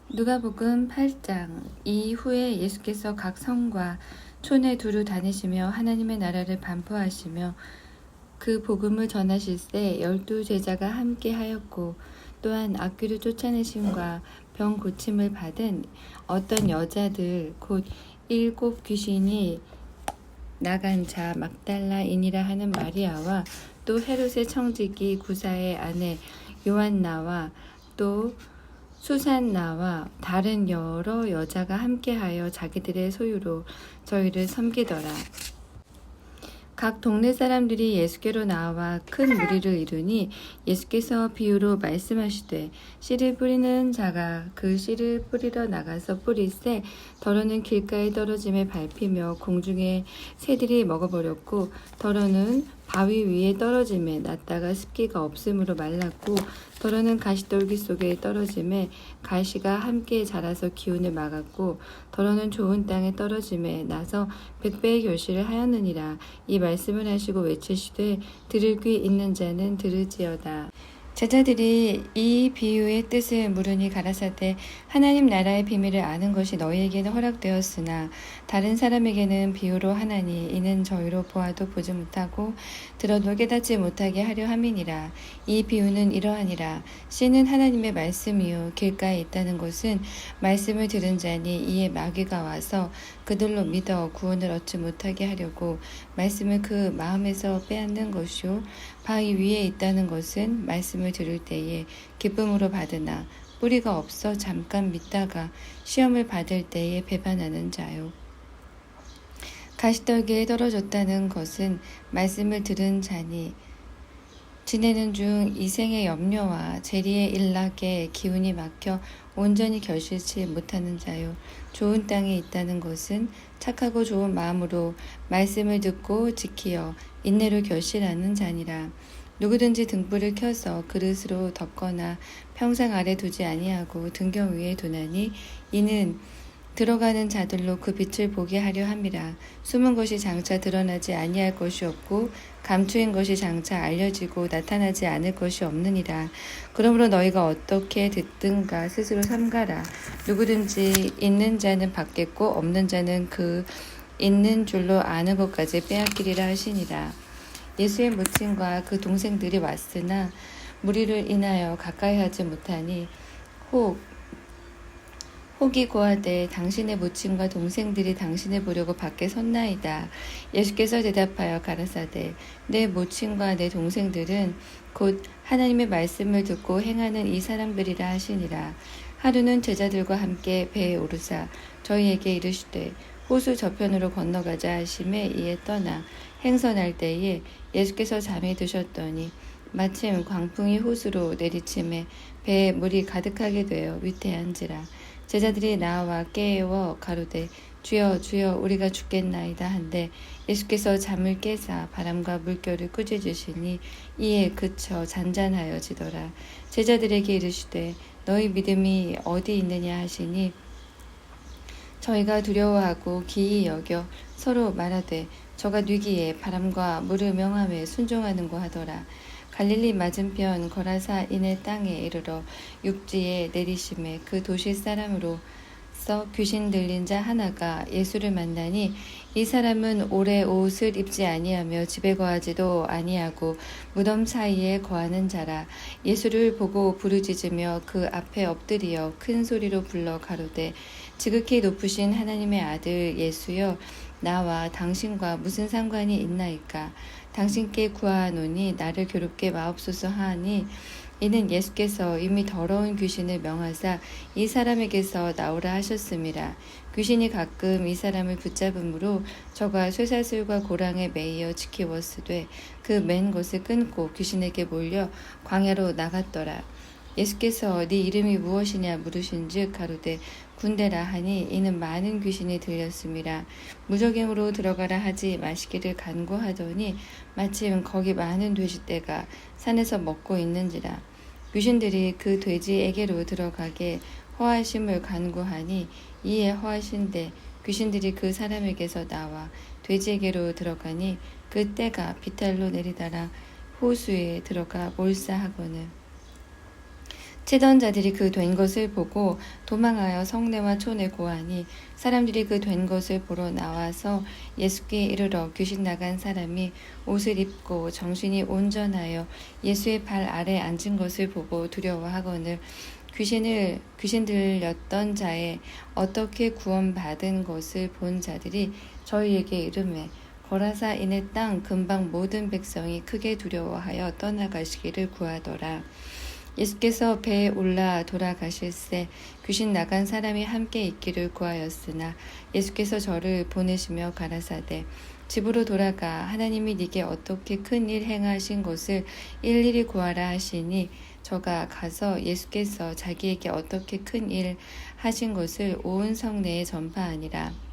누가복음 8장. 이후에 예수께서 각 성과 촌에 두루 다니시며 하나님의 나라를 반포하시며 그 복음을 전하실 때 12 제자가 함께 하였고, 또한 악귀를 쫓아내심과 병 고침을 받은 어떤 여자들 곧 7 귀신이 나간 자 막달라인이라 하는 마리아와 또 헤롯의 청지기 구사의 아내 요한나와 또 수산나와 다른 여러 여자가 함께하여 자기들의 소유로 저희를 섬기더라. 각 동네 사람들이 예수께로 나와 큰 무리를 이루니 예수께서 비유로 말씀하시되, 씨를 뿌리는 자가 그 씨를 뿌리러 나가서 뿌릴새 더러는 길가에 떨어짐에 밟히며 공중에 새들이 먹어버렸고, 더러는 바위 위에 떨어짐에 났다가 습기가 없으므로 말랐고, 더러는 가시떨기 속에 떨어짐에 가시가 함께 자라서 기운을 막았고, 더러는 좋은 땅에 떨어짐에 나서 100배의 결실을 하였느니라. 이 말씀을 하시고 외치시되, 들을 귀 있는 자는 들을지어다. 제자들이 이 비유의 뜻을 물으니 가라사대, 하나님 나라의 비밀을 아는 것이 너희에게는 허락되었으나 다른 사람에게는 비유로 하나니 이는 저희로 보아도 보지 못하고 들어도 깨닫지 못하게 하려 함이니라. 이 비유는 이러하니라. 씨는 하나님의 말씀이요 길가에 있다는 것은 말씀을 들은 자니 이에 마귀가 와서 그들로 믿어 구원을 얻지 못하게 하려고 말씀을 그 마음에서 빼앗는 것이요, 바위 위에 있다는 것은 말씀을 들을 때에 기쁨으로 받으나 뿌리가 없어 잠깐 믿다가 시험을 받을 때에 배반하는 자요. 가시떨기에 떨어졌다는 것은 말씀을 들은 자니 지내는 중 이생의 염려와 재리의 일락에 기운이 막혀 온전히 결실치 못하는 자요. 좋은 땅에 있다는 것은 착하고 좋은 마음으로 말씀을 듣고 지키어 인내로 결실하는 자니라. 누구든지 등불을 켜서 그릇으로 덮거나 평상 아래 두지 아니하고 등경 위에 두나니 이는 들어가는 자들로 그 빛을 보게 하려 함이라. 숨은 것이 장차 드러나지 아니할 것이 없고 감추인 것이 장차 알려지고 나타나지 않을 것이 없느니라. 그러므로 너희가 어떻게 듣든가 스스로 삼가라. 누구든지 있는 자는 받겠고 없는 자는 그 있는 줄로 아는 것까지 빼앗기리라 하시니라. 예수의 모친과 그 동생들이 왔으나 무리를 인하여 가까이 하지 못하니 혹이 고하되 당신의 모친과 동생들이 당신을 보려고 밖에 섰나이다. 예수께서 대답하여 가라사대, 내 모친과 내 동생들은 곧 하나님의 말씀을 듣고 행하는 이 사람들이라 하시니라. 하루는 제자들과 함께 배에 오르사 저희에게 이르시되 호수 저편으로 건너가자 하심에 이에 떠나 행선할 때에 예수께서 잠이 드셨더니 마침 광풍이 호수로 내리침에 배에 물이 가득하게 되어 위태한지라. 제자들이 나와 깨워 가로되 주여 주여 우리가 죽겠나이다 한데 예수께서 잠을 깨사 바람과 물결을 꾸짖으시니 이에 그쳐 잔잔하여지더라. 제자들에게 이르시되 너희 믿음이 어디 있느냐 하시니 저희가 두려워하고 기이 여겨 서로 말하되 저가 뉘기에 바람과 물을 명함에 순종하는고 하더라. 갈릴리 맞은편 거라사인의 땅에 이르러 육지에 내리심에 그 도시 사람으로서 귀신 들린 자 하나가 예수를 만나니 이 사람은 오래 옷을 입지 아니하며 집에 거하지도 아니하고 무덤 사이에 거하는 자라. 예수를 보고 부르짖으며 그 앞에 엎드리어 큰 소리로 불러 가로되 지극히 높으신 하나님의 아들 예수여, 나와 당신과 무슨 상관이 있나이까? 당신께 구하노니 나를 괴롭게 마옵소서 하니 이는 예수께서 이미 더러운 귀신을 명하사 이 사람에게서 나오라 하셨음이라. 귀신이 가끔 이 사람을 붙잡음으로 저가 쇠사슬과 고랑에 매이어 지키웠으되 그 맨 것을 끊고 귀신에게 몰려 광야로 나갔더라. 예수께서 네 이름이 무엇이냐 물으신즉 가로되 군대라 하니 이는 많은 귀신이 들렸음이라. 무적행으로 들어가라 하지 마시기를 간구하더니 마침 거기 많은 돼지떼가 산에서 먹고 있는지라. 귀신들이 그 돼지에게로 들어가게 허하심을 간구하니 이에 허하신대 귀신들이 그 사람에게서 나와 돼지에게로 들어가니 그 떼가 비탈로 내리다라 호수에 들어가 몰사하거늘 치던 자들이 그 된 것을 보고 도망하여 성내와 촌에 고하니 사람들이 그 된 것을 보러 나와서 예수께 이르러 귀신 나간 사람이 옷을 입고 정신이 온전하여 예수의 발 아래 앉은 것을 보고 두려워하거늘 귀신 들렸던 자의 어떻게 구원받은 것을 본 자들이 저희에게 이르매 거라사 이네 땅 근방 모든 백성이 크게 두려워하여 떠나가시기를 구하더라. 예수께서 배에 올라 돌아가실새 귀신 나간 사람이 함께 있기를 구하였으나 예수께서 저를 보내시며 가라사대 집으로 돌아가 하나님이 네게 어떻게 큰 일 행하신 것을 일일이 구하라 하시니 저가 가서 예수께서 자기에게 어떻게 큰 일 하신 것을 온 성내에 전파하니라.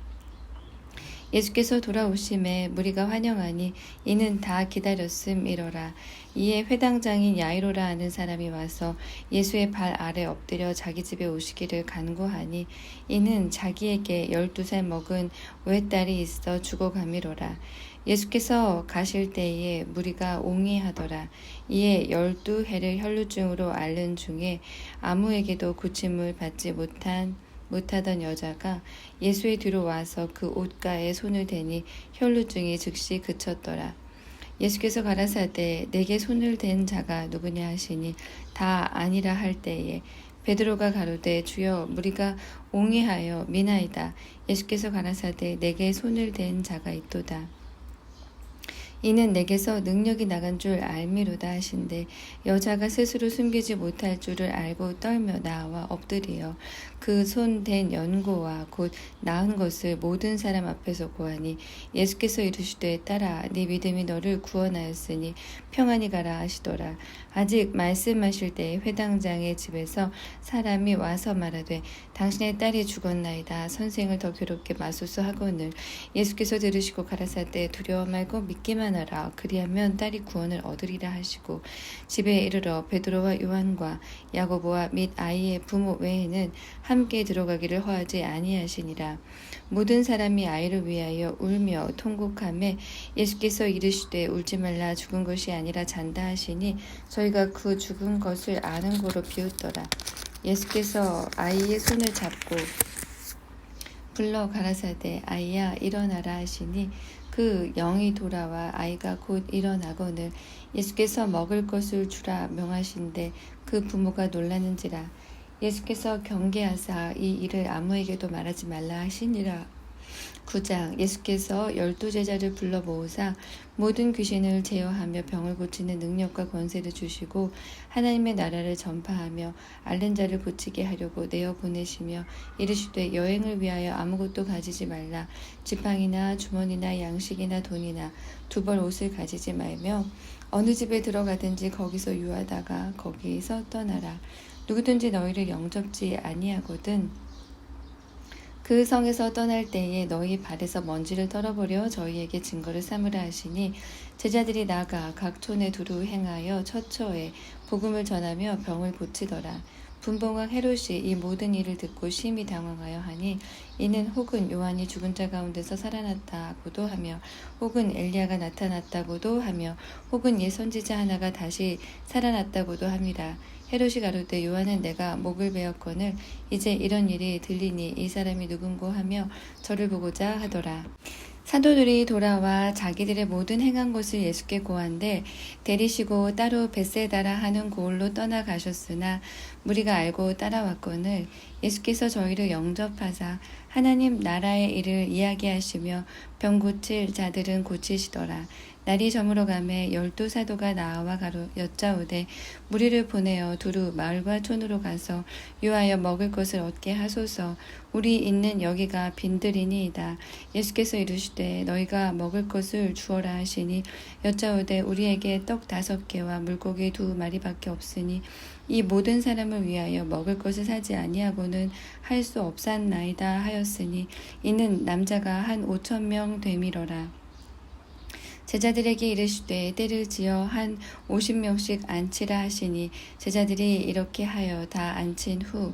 예수께서 돌아오심에 무리가 환영하니 이는 다 기다렸음이러라. 이에 회당장인 야이로라 하는 사람이 와서 예수의 발 아래 엎드려 자기 집에 오시기를 간구하니 이는 자기에게 12살 먹은 외딸이 있어 죽어가미로라. 예수께서 가실 때에 무리가 옹이하더라. 이에 12해를 혈루증으로 앓는 중에 아무에게도 고침을 받지 못하던 여자가 예수의 뒤로 와서 그 옷가에 손을 대니 혈루증이 즉시 그쳤더라. 예수께서 가라사대 내게 손을 댄 자가 누구냐 하시니 다 아니라 할 때에 베드로가 가로되 주여 무리가 옹이하여 미나이다. 예수께서 가라사대 내게 손을 댄 자가 있도다. 이는 내게서 능력이 나간 줄 알미로다 하신대 여자가 스스로 숨기지 못할 줄을 알고 떨며 나와 엎드리어 그 손 댄 연고와 곧 나은 것을 모든 사람 앞에서 고하니 예수께서 이르시되 딸아 네 믿음이 너를 구원하였으니 평안히 가라 하시더라. 아직 말씀하실 때에 회당장의 집에서 사람이 와서 말하되 당신의 딸이 죽었나이다. 선생을 더 괴롭게 마소서 하거늘 예수께서 들으시고 가라사대 두려워 말고 믿기만 하라. 그리하면 딸이 구원을 얻으리라 하시고 집에 이르러 베드로와 요한과 야고보와 및 아이의 부모 외에는 함께 들어가기를 허하지 아니하시니라. 모든 사람이 아이를 위하여 울며 통곡하매 예수께서 이르시되 울지 말라 죽은 것이 아니라 잔다 하시니 저희가 그 죽은 것을 아는 고로 비웃더라. 예수께서 아이의 손을 잡고 불러 가라사대 아이야 일어나라 하시니 그 영이 돌아와 아이가 곧 일어나거늘 예수께서 먹을 것을 주라 명하신데 그 부모가 놀라는지라. 예수께서 경계하사 이 일을 아무에게도 말하지 말라 하시니라. 9장 예수께서 12제자를 불러 모으사 모든 귀신을 제어하며 병을 고치는 능력과 권세를 주시고 하나님의 나라를 전파하며 앓는 자를 고치게 하려고 내어 보내시며 이르시되 여행을 위하여 아무것도 가지지 말라. 지팡이나 주머니나 양식이나 돈이나 두 벌 옷을 가지지 말며 어느 집에 들어가든지 거기서 유하다가 거기서 떠나라. 누구든지 너희를 영접지 아니하거든 그 성에서 떠날 때에 너희 발에서 먼지를 털어버려 저희에게 증거를 삼으라 하시니 제자들이 나가 각 촌에 두루 행하여 처처에 복음을 전하며 병을 고치더라. 분봉왕 헤롯이 이 모든 일을 듣고 심히 당황하여 하니 이는 혹은 요한이 죽은 자 가운데서 살아났다고도 하며 혹은 엘리야가 나타났다고도 하며 혹은 옛 선지자 하나가 다시 살아났다고도 함이라. 헤롯이 가로되 요한은 내가 목을 베었거늘 이제 이런 일이 들리니 이 사람이 누군고 하며 저를 보고자 하더라. 사도들이 돌아와 자기들의 모든 행한 것을 예수께 고한데 데리시고 따로 벳세다라 하는 고을로 떠나가셨으나 무리가 알고 따라왔거늘 예수께서 저희를 영접하사 하나님 나라의 일을 이야기하시며 병 고칠 자들은 고치시더라. 날이 저물어 가매 12사도가 나와 가로 여짜오되 무리를 보내어 두루 마을과 촌으로 가서 유하여 먹을 것을 얻게 하소서. 우리 있는 여기가 빈들이니이다. 예수께서 이르시되 너희가 먹을 것을 주어라 하시니 여짜오되 우리에게 떡 5개와 물고기 2마리밖에 없으니 이 모든 사람을 위하여 먹을 것을 사지 아니하고는 할 수 없사나이다 하였으니 이는 남자가 한 5,000명 되밀어라. 제자들에게 이르시되 때를 지어 한 50명씩 앉히라 하시니 제자들이 이렇게 하여 다 앉힌 후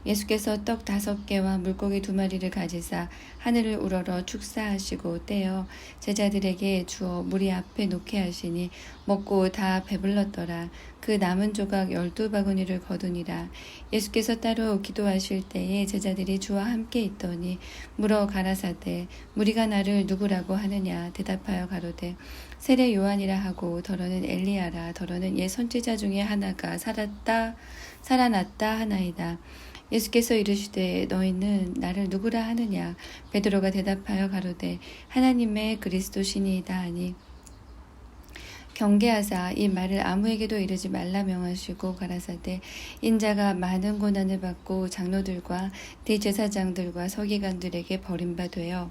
예수께서 떡 5개와 물고기 2마리를 가지사 하늘을 우러러 축사하시고 떼어 제자들에게 주어 무리 앞에 놓게 하시니 먹고 다 배불렀더라. 그 남은 조각 12바구니를 거두니라. 예수께서 따로 기도하실 때에 제자들이 주와 함께 있더니 물어 가라사대 무리가 나를 누구라고 하느냐 대답하여 가로되 세례 요한이라 하고 더러는 엘리야라 더러는 옛 선지자 중에 하나가 살아났다 하나이다. 예수께서 이르시되 너희는 나를 누구라 하느냐 베드로가 대답하여 가로되 하나님의 그리스도시니이다 하니 경계하사 이 말을 아무에게도 이르지 말라 명하시고 가라사대 인자가 많은 고난을 받고 장로들과 대제사장들과 서기관들에게 버림받되어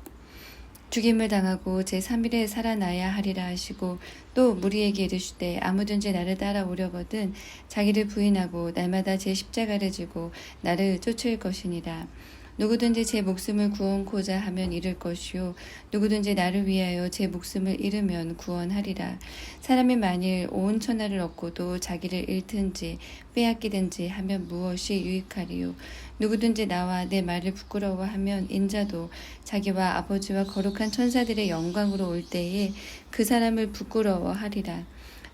죽임을 당하고 제3일에 살아나야 하리라 하시고 또 무리에게 이르시되 아무든지 나를 따라오려거든 자기를 부인하고 날마다 제 십자가를 지고 나를 쫓을 것이니라. 누구든지 제 목숨을 구원코자 하면 잃을 것이요 누구든지 나를 위하여 제 목숨을 잃으면 구원하리라. 사람이 만일 온 천하를 얻고도 자기를 잃든지 빼앗기든지 하면 무엇이 유익하리요. 누구든지 나와 내 말을 부끄러워하면 인자도 자기와 아버지와 거룩한 천사들의 영광으로 올 때에 그 사람을 부끄러워하리라.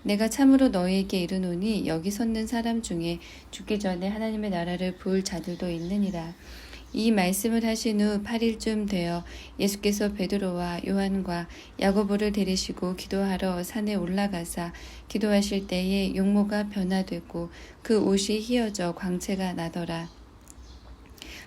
내가 참으로 너희에게 이르노니 여기 섰는 사람 중에 죽기 전에 하나님의 나라를 볼 자들도 있느니라. 이 말씀을 하신 후 8일쯤 되어 예수께서 베드로와 요한과 야고보를 데리시고 기도하러 산에 올라가사 기도하실 때에 용모가 변화되고 그 옷이 휘어져 광채가 나더라.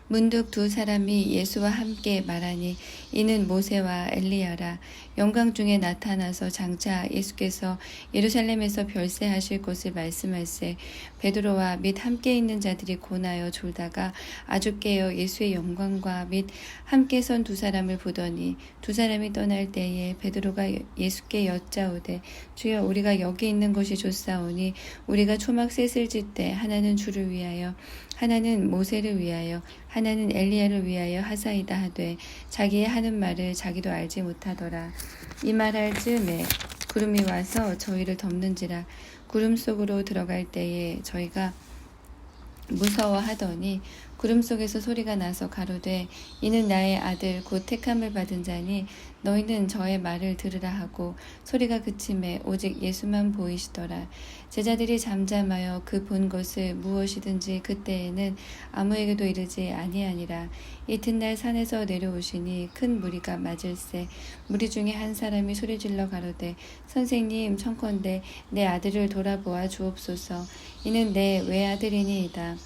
문득 2 사람이 예수와 함께 말하니 이는 모세와 엘리야라. 영광 중에 나타나서 장차 예수께서 예루살렘에서 별세하실 것을 말씀할세 베드로와 및 함께 있는 자들이 고나여 졸다가 아주 깨어 예수의 영광과 및 함께 선 2 사람을 보더니 2 사람이 떠날 때에 베드로가 예수께 여짜오되 주여 우리가 여기 있는 것이 좋사오니 우리가 초막 셋을 질 때 하나는 주를 위하여 하나는 모세를 위하여 하나는 엘리야를 위하여 하사이다 하되 자기의 하는 말을 자기도 알지 못하더라. 이 말할 즈음에 구름이 와서 저희를 덮는지라. 구름 속으로 들어갈 때에 저희가 무서워하더니 구름 속에서 소리가 나서 가로되 이는 나의 아들 곧 택함을 받은 자니 너희는 저의 말을 들으라 하고 소리가 그침에 오직 예수만 보이시더라. 제자들이 잠잠하여 그 본 것을 무엇이든지 그때에는 아무에게도 이르지 아니하니라. 이튿날 산에서 내려오시니 큰 무리가 맞을세 무리 중에 한 사람이 소리질러 가로되 선생님 청컨대 내 아들을 돌아보아 주옵소서. 이는 내 외아들이니이다.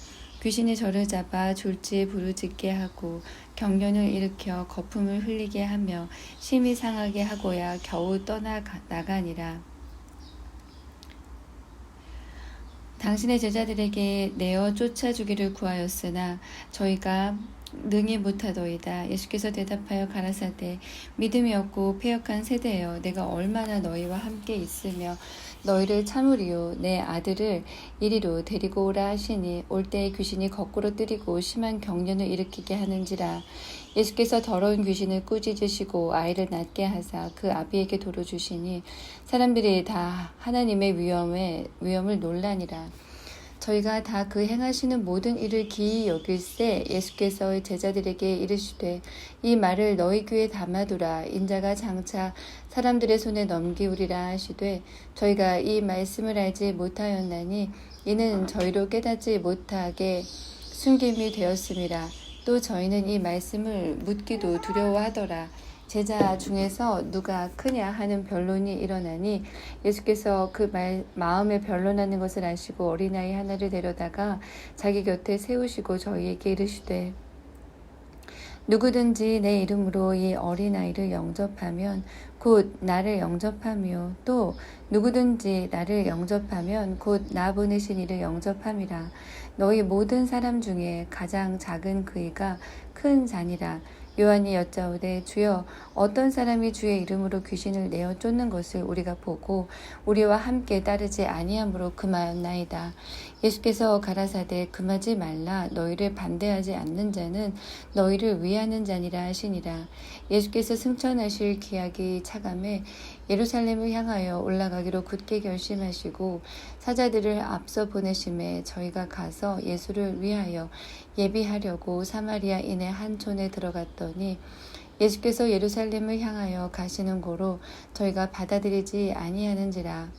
귀신이 저를 잡아 졸지에 부르짖게 하고 경련을 일으켜 거품을 흘리게 하며 심히 상하게 하고야 겨우 떠나가니라. 당신의 제자들에게 내어 쫓아주기를 구하였으나 저희가 능히 못하더이다. 예수께서 대답하여 가라사대 믿음이 없고 패역한 세대여 내가 얼마나 너희와 함께 있으며 너희를 참으리요. 내 아들을 이리로 데리고 오라 하시니 올 때에 귀신이 거꾸로 뜨리고 심한 경련을 일으키게 하는지라. 예수께서 더러운 귀신을 꾸짖으시고 아이를 낫게 하사 그 아비에게 도로 주시니 사람들이 다 하나님의 위엄을 놀라니라. 저희가 다 그 행하시는 모든 일을 기이 여길세 예수께서 제자들에게 이르시되 이 말을 너희 귀에 담아두라. 인자가 장차 사람들의 손에 넘기우리라 하시되 저희가 이 말씀을 알지 못하였나니 이는 저희로 깨닫지 못하게 숨김이 되었음이라. 또 저희는 이 말씀을 묻기도 두려워하더라. 제자 중에서 누가 크냐 하는 변론이 일어나니 예수께서 그 마음에 변론하는 것을 아시고 어린아이 하나를 데려다가 자기 곁에 세우시고 저희에게 이르시되 누구든지 내 이름으로 이 어린아이를 영접하면 곧 나를 영접하며 또 누구든지 나를 영접하면 곧 나 보내신 이를 영접함이라. 너희 모든 사람 중에 가장 작은 그이가 큰 자니라. 요한이 여짜오되 주여 어떤 사람이 주의 이름으로 귀신을 내어 쫓는 것을 우리가 보고 우리와 함께 따르지 아니함으로 금하였나이다. 예수께서 가라사대 금하지 말라. 너희를 반대하지 않는 자는 너희를 위하는 자니라 하시니라. 예수께서 승천하실 기약이 차감해 예루살렘을 향하여 올라가기로 굳게 결심하시고 사자들을 앞서 보내심에 저희가 가서 예수를 위하여 예비하려고 사마리아인의 한 촌에 들어갔더니 예수께서 예루살렘을 향하여 가시는 고로 저희가 받아들이지 아니하는지라.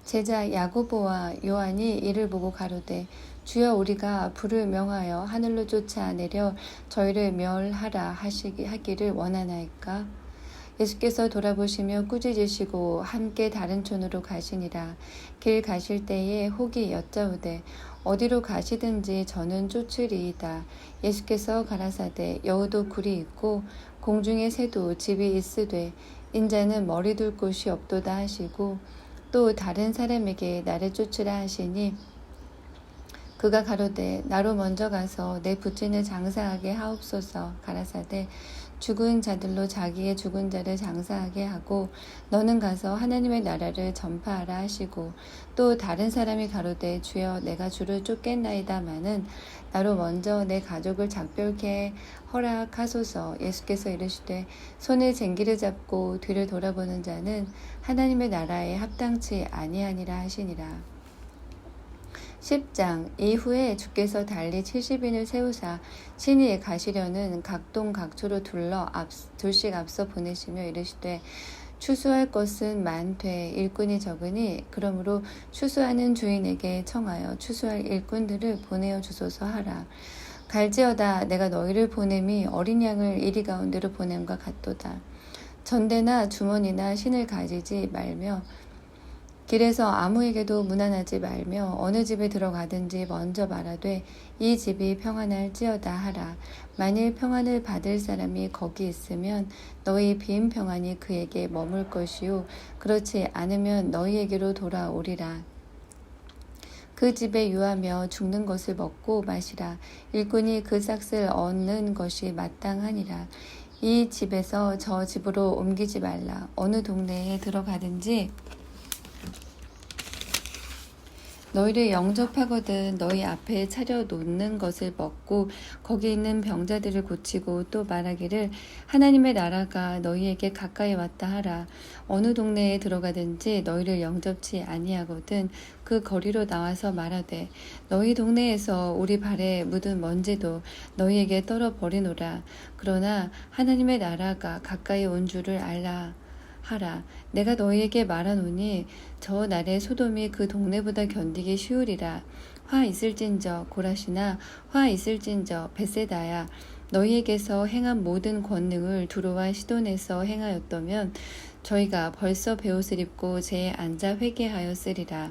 제자 야고보와 요한이 이를 보고 가로되 주여 우리가 불을 명하여 하늘로 쫓아내려 저희를 멸하라 하기를 원하나이까. 예수께서 돌아보시며 꾸짖으시고 함께 다른 촌으로 가시니라. 길 가실 때에 혹이 여짜오되 어디로 가시든지 저는 쫓으리이다. 예수께서 가라사대 여우도 굴이 있고 공중의 새도 집이 있으되 인자는 머리 둘 곳이 없도다 하시고 또 다른 사람에게 나를 쫓으라 하시니 그가 가로되 나로 먼저 가서 내 부친을 장사하게 하옵소서. 가라사대 죽은 자들로 자기의 죽은 자를 장사하게 하고 너는 가서 하나님의 나라를 전파하라 하시고 또 다른 사람이 가로되 주여 내가 주를 쫓겠나이다마는 나로 먼저 내 가족을 작별케 허락하소서. 예수께서 이르시되 손에 쟁기를 잡고 뒤를 돌아보는 자는 하나님의 나라에 합당치 아니하니라 하시니라. 10장 이후에 주께서 달리 70인을 세우사 친히 가시려는 각동 각초로 둘씩 앞서 보내시며 이르시되 추수할 것은 많되 일꾼이 적으니 그러므로 추수하는 주인에게 청하여 추수할 일꾼들을 보내어 주소서 하라. 갈지어다 내가 너희를 보냄이 어린 양을 이리 가운데로 보냄과 같도다. 전대나 주머니나 신을 가지지 말며 길에서 아무에게도 문안하지 말며 어느 집에 들어가든지 먼저 말하되 이 집이 평안할지어다 하라. 만일 평안을 받을 사람이 거기 있으면 너희 빈 평안이 그에게 머물 것이요 그렇지 않으면 너희에게로 돌아오리라. 그 집에 유하며 죽는 것을 먹고 마시라. 일꾼이 그 삭을 얻는 것이 마땅하니라. 이 집에서 저 집으로 옮기지 말라. 어느 동네에 들어가든지 너희를 영접하거든 너희 앞에 차려 놓는 것을 먹고 거기 있는 병자들을 고치고 또 말하기를 하나님의 나라가 너희에게 가까이 왔다 하라. 어느 동네에 들어가든지 너희를 영접치 아니하거든 그 거리로 나와서 말하되 너희 동네에서 우리 발에 묻은 먼지도 너희에게 떨어 버리노라. 그러나 하나님의 나라가 가까이 온 줄을 알라 하라. 내가 너희에게 말하노니 저 날에 소돔이 그 동네보다 견디기 쉬우리라. 화 있을진저 고라시나 화 있을진저 벳세다야. 너희에게서 행한 모든 권능을 두로와 시돈에서 행하였다면 저희가 벌써 베옷을 입고 제에 앉아 회개하였으리라.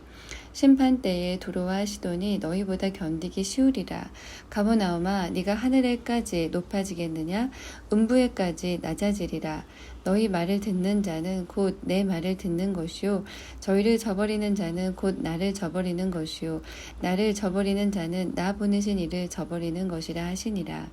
심판 때에 두로와 시돈이 너희보다 견디기 쉬우리라. 가버나움아 네가 하늘에까지 높아지겠느냐? 음부에까지 낮아지리라. 너희 말을 듣는 자는 곧 내 말을 듣는 것이요 저희를 저버리는 자는 곧 나를 저버리는 것이요 나를 저버리는 자는 나 보내신 이를 저버리는 것이라 하시니라.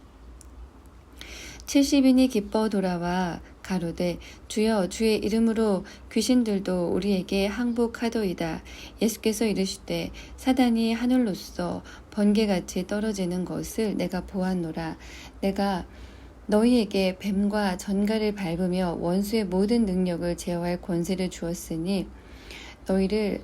70인이 기뻐 돌아와 가로되 주여 주의 이름으로 귀신들도 우리에게 항복하도이다. 예수께서 이르시되 사단이 하늘로서 번개같이 떨어지는 것을 내가 보았노라. 내가 너희에게 뱀과 전갈을 밟으며 원수의 모든 능력을 제어할 권세를 주었으니 너희를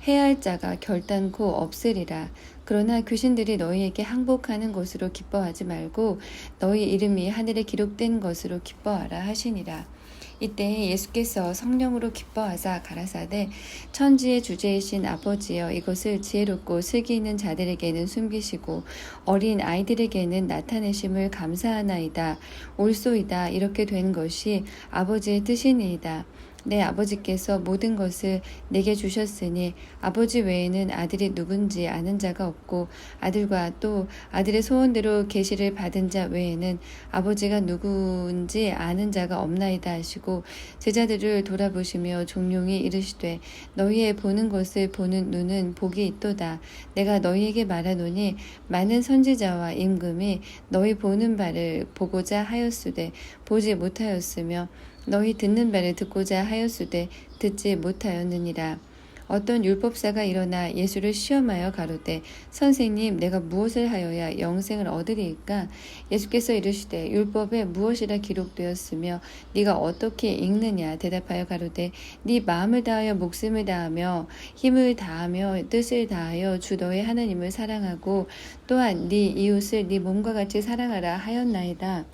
해할 자가 결단코 없으리라. 그러나 귀신들이 너희에게 항복하는 것으로 기뻐하지 말고 너희 이름이 하늘에 기록된 것으로 기뻐하라 하시니라. 이때 예수께서 성령으로 기뻐하사 가라사대 천지의 주제이신 아버지여 이것을 지혜롭고 슬기 있는 자들에게는 숨기시고 어린 아이들에게는 나타내심을 감사하나이다. 옳소이다. 이렇게 된 것이 아버지의 뜻이니이다. 내 아버지께서 모든 것을 내게 주셨으니 아버지 외에는 아들이 누군지 아는 자가 없고 아들과 또 아들의 소원대로 계시를 받은 자 외에는 아버지가 누구인지 아는 자가 없나이다 하시고 제자들을 돌아보시며 종용이 이르시되 너희의 보는 것을 보는 눈은 복이 있도다. 내가 너희에게 말하노니 많은 선지자와 임금이 너희 보는 바를 보고자 하였으되 보지 못하였으며 너희 듣는 바를 듣고자 하였으되 듣지 못하였느니라. 어떤 율법사가 일어나 예수를 시험하여 가로되 선생님 내가 무엇을 하여야 영생을 얻으리이까? 예수께서 이르시되 율법에 무엇이라 기록되었으며 네가 어떻게 읽느냐? 대답하여 가로되 네 마음을 다하여 목숨을 다하며 힘을 다하며 뜻을 다하여 주 너의 하나님을 사랑하고 또한 네 이웃을 네 몸과 같이 사랑하라 하였나이다.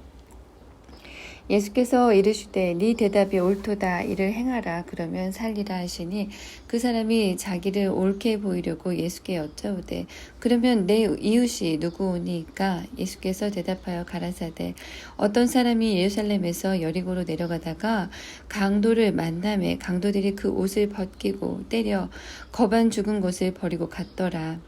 예수께서 이르시되 네 대답이 옳도다. 이를 행하라. 그러면 살리라 하시니 그 사람이 자기를 옳게 보이려고 예수께 여짜오되 그러면 내 이웃이 누구오니까? 예수께서 대답하여 가라사대 어떤 사람이 예루살렘에서 여리고로 내려가다가 강도를 만나매 강도들이 그 옷을 벗기고 때려 거반 죽은 곳을 버리고 갔더라.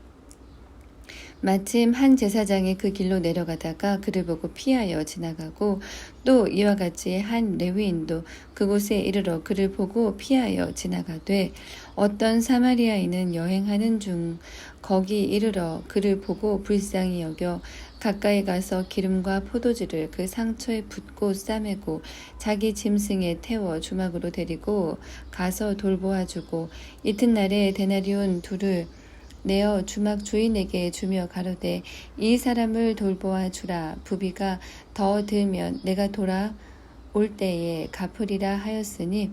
마침 한 제사장이 그 길로 내려가다가 그를 보고 피하여 지나가고 또 이와 같이 한 레위인도 그곳에 이르러 그를 보고 피하여 지나가되 어떤 사마리아인은 여행하는 중 거기 이르러 그를 보고 불쌍히 여겨 가까이 가서 기름과 포도주를 그 상처에 붓고 싸매고 자기 짐승에 태워 주막으로 데리고 가서 돌보아주고 이튿날에 데나리온 둘을 내어 주막 주인에게 주며 가로되 이 사람을 돌보아 주라. 부비가 더 들면 내가 돌아올 때에 갚으리라 하였으니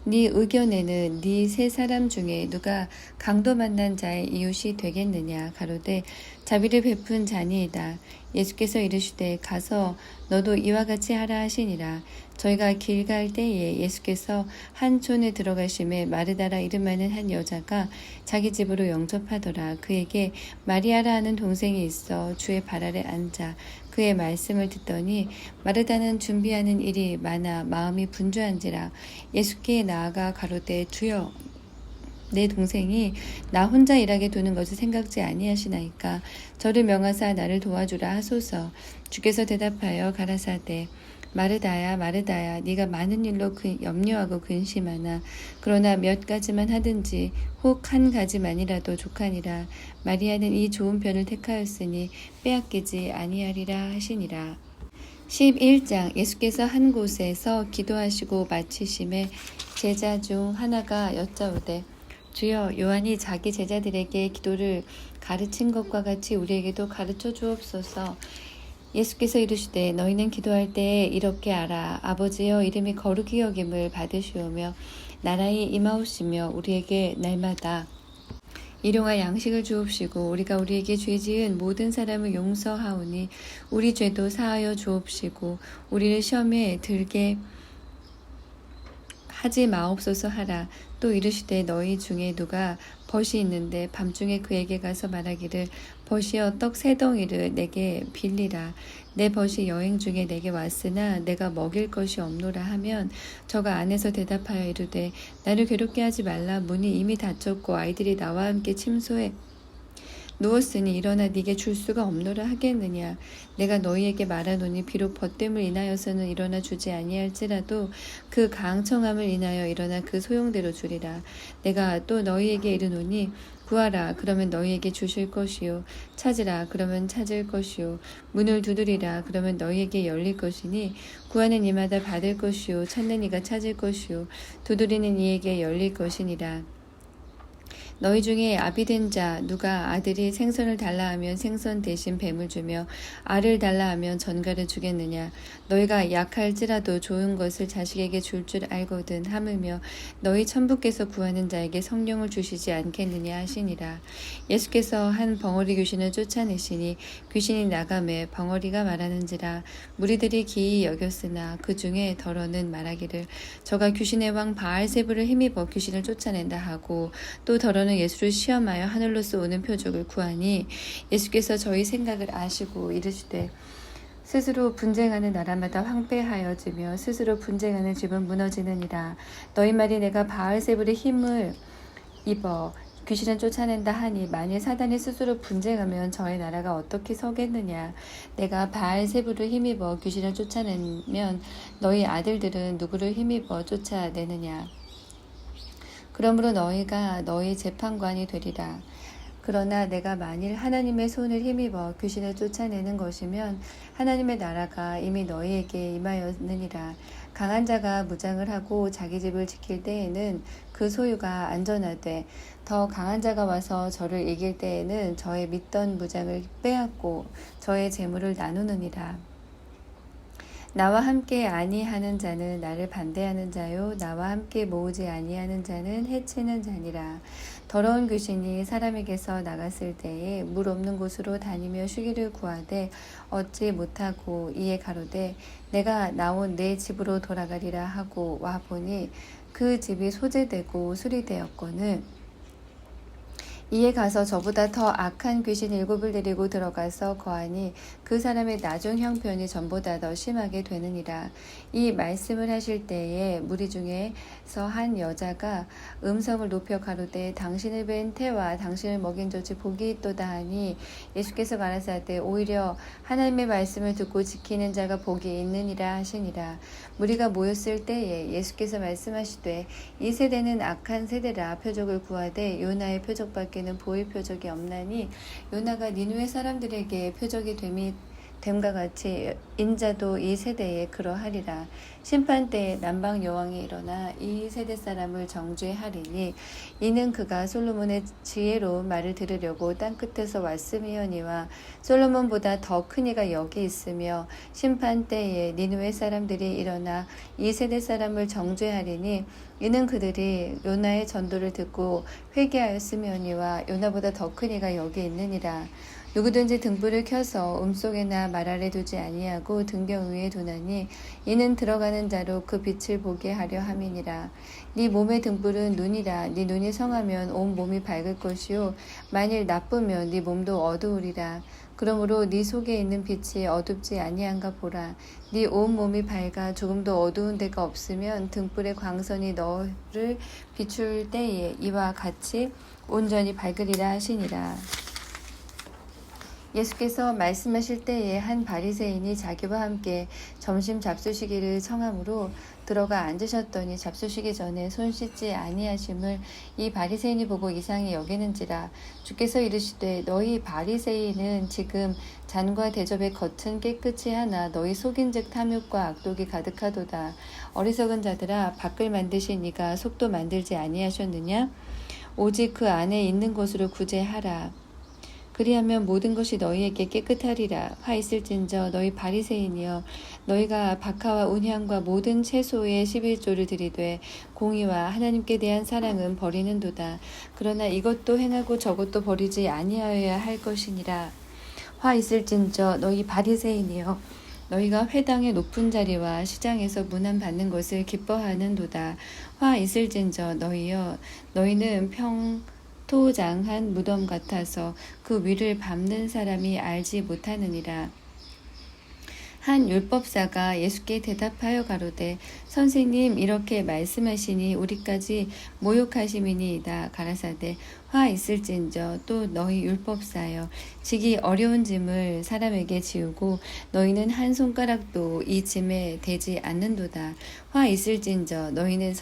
네 의견에는 네 세 사람 중에 누가 강도 만난 자의 이웃이 되겠느냐? 가로되 자비를 베푼 자니이다. 예수께서 이르시되 가서 너도 이와 같이 하라 하시니라. 저희가 길 갈 때에 예수께서 한 촌에 들어가심에 마르다라 이름하는 한 여자가 자기 집으로 영접하더라. 그에게 마리아라 하는 동생이 있어 주의 발 아래 앉아 그의 말씀을 듣더니 마르다는 준비하는 일이 많아 마음이 분주한지라. 예수께 나아가 가로되 주여 내 동생이 나 혼자 일하게 두는 것을 생각지 아니하시나이까? 저를 명하사 나를 도와주라 하소서. 주께서 대답하여 가라사대 마르다야 마르다야 네가 많은 일로 염려하고 근심하나 그러나 몇 가지만 하든지 혹 한 가지만이라도 족하니라. 마리아는 이 좋은 편을 택하였으니 빼앗기지 아니하리라 하시니라. 11장 예수께서 한 곳에서 기도하시고 마치심에 제자 중 하나가 여짜오되 주여 요한이 자기 제자들에게 기도를 가르친 것과 같이 우리에게도 가르쳐 주옵소서. 예수께서 이르시되 너희는 기도할 때에 이렇게 하라. 아버지여 이름이 거룩히 여김을 받으시오며 나라의 임하옵시며 우리에게 날마다 일용할 양식을 주옵시고 우리가 우리에게 죄 지은 모든 사람을 용서하오니 우리 죄도 사하여 주옵시고 우리를 시험에 들게 하지 마옵소서 하라. 또 이르시되 너희 중에 누가 벗이 있는데 밤중에 그에게 가서 말하기를 벗이여 떡 세 덩이를 내게 빌리라. 내 벗이 여행 중에 내게 왔으나 내가 먹일 것이 없노라 하면 저가 안에서 대답하여 이르되 나를 괴롭게 하지 말라. 문이 이미 닫혔고 아이들이 나와 함께 침소에 누웠으니 일어나 네게 줄 수가 없노라 하겠느냐. 내가 너희에게 말하노니 비록 벗됨을 인하여서는 일어나 주지 아니할지라도 그 강청함을 인하여 일어나 그 소용대로 주리라. 내가 또 너희에게 이르노니 구하라 그러면 너희에게 주실 것이요 찾으라 그러면 찾을 것이요 문을 두드리라 그러면 너희에게 열릴 것이니 구하는 이마다 받을 것이요 찾는 이가 찾을 것이요 두드리는 이에게 열릴 것이니라. 너희 중에 아비된 자 누가 아들이 생선을 달라 하면 생선 대신 뱀을 주며 알을 달라 하면 전갈을 주겠느냐. 너희가 약할지라도 좋은 것을 자식에게 줄 줄 알거든 하물며 너희 천부께서 구하는 자에게 성령을 주시지 않겠느냐 하시니라. 예수께서 한 벙어리 귀신을 쫓아내시니 귀신이 나가매 벙어리가 말하는지라. 무리들이 기이 여겼으나 그 중에 더러는 말하기를 저가 귀신의 왕 바알세불을 힘입어 귀신을 쫓아낸다 하고 또 더러는 예수를 시험하여 하늘로서 오는 표적을 구하니 예수께서 저희 생각을 아시고 이르시되 스스로 분쟁하는 나라마다 황폐하여지며 스스로 분쟁하는 집은 무너지느니라. 너희 말이 내가 바알세불의 힘을 입어 귀신을 쫓아낸다 하니 만일 사단이 스스로 분쟁하면 저의 나라가 어떻게 서겠느냐. 내가 바알세불을 힘입어 귀신을 쫓아내면 너희 아들들은 누구를 힘입어 쫓아내느냐. 그러므로 너희가 너희 재판관이 되리라. 그러나 내가 만일 하나님의 손을 힘입어 귀신을 쫓아내는 것이면 하나님의 나라가 이미 너희에게 임하였느니라. 강한 자가 무장을 하고 자기 집을 지킬 때에는 그 소유가 안전하되 더 강한 자가 와서 저를 이길 때에는 저의 믿던 무장을 빼앗고 저의 재물을 나누느니라. 나와 함께 아니하는 자는 나를 반대하는 자요 나와 함께 모으지 아니하는 자는 해치는 자니라. 더러운 귀신이 사람에게서 나갔을 때에 물 없는 곳으로 다니며 쉬기를 구하되 얻지 못하고 이에 가로되 내가 나온 내 집으로 돌아가리라 하고 와 보니 그 집이 소재되고 수리되었거늘 이에 가서 저보다 더 악한 귀신 7을 데리고 들어가서 거하니 그 사람의 나중 형편이 전보다 더 심하게 되느니라. 이 말씀을 하실 때에 무리 중에서 한 여자가 음성을 높여 가로되 당신을 뵌 태와 당신을 먹인 젖이 복이 있도다 하니 예수께서 가라사대 오히려 하나님의 말씀을 듣고 지키는 자가 복이 있느니라 하시니라. 무리가 모였을 때에 예수께서 말씀하시되 이 세대는 악한 세대라 표적을 구하되 요나의 표적밖에는 보일 표적이 없나니 요나가 니느웨 사람들에게 표적이 됨과 같이 인자도 이 세대에 그러하리라. 심판 때에 남방 여왕이 일어나 이 세대 사람을 정죄하리니 이는 그가 솔로몬의 지혜로 말을 들으려고 땅 끝에서 왔음이오니와 솔로몬보다 더 큰 이가 여기 있으며 심판 때에 니느웨 사람들이 일어나 이 세대 사람을 정죄하리니 이는 그들이 요나의 전도를 듣고 회개하였음이오니와 요나보다 더 큰 이가 여기 있느니라. 누구든지 등불을 켜서 음속에나 말 아래 두지 아니하고 등경 위에 두나니 이는 들어가는 자로 그 빛을 보게 하려 함이니라. 네 몸의 등불은 눈이라. 네 눈이 성하면 온 몸이 밝을 것이요 만일 나쁘면 네 몸도 어두우리라. 그러므로 네 속에 있는 빛이 어둡지 아니한가 보라. 네 온 몸이 밝아 조금도 어두운 데가 없으면 등불의 광선이 너를 비출 때에 이와 같이 온전히 밝으리라 하시니라. 예수께서 말씀하실 때에 한 바리새인이 자기와 함께 점심 잡수시기를 청함으로 들어가 앉으셨더니 잡수시기 전에 손 씻지 아니하심을 이 바리새인이 보고 이상히 여기는지라. 주께서 이르시되 너희 바리새인은 지금 잔과 대접의 겉은 깨끗이 하나 너희 속인즉 탐욕과 악독이 가득하도다. 어리석은 자들아 밖을 만드신 이가 속도 만들지 아니하셨느냐? 오직 그 안에 있는 것으로 구제하라. 그리하면 모든 것이 너희에게 깨끗하리라. 화 있을진저 너희 바리새인이여 너희가 박하와 운향과 모든 채소의 11조를 드리되 공의와 하나님께 대한 사랑은 버리는도다. 그러나 이것도 행하고 저것도 버리지 아니하여야 할 것이니라. 화 있을진저 너희 바리새인이여 너희가 회당의 높은 자리와 시장에서 문안 받는 것을 기뻐하는도다. 화 있을진저 너희여 너희는 토장한 무덤 같아서 그 위를 밟는 사람이 알지 못하느니라. 한 율법사가 예수께 대답하여 가로되 선생님 이렇게 말씀하시니 우리까지 모욕하심이니이다. 가라사대 화 있을진저 또 너희 율법사여 지기 어려운 짐을 사람에게 지우고 너희는 한 손가락도 이 짐에 대지 않는도다. 화 있을진저 너희는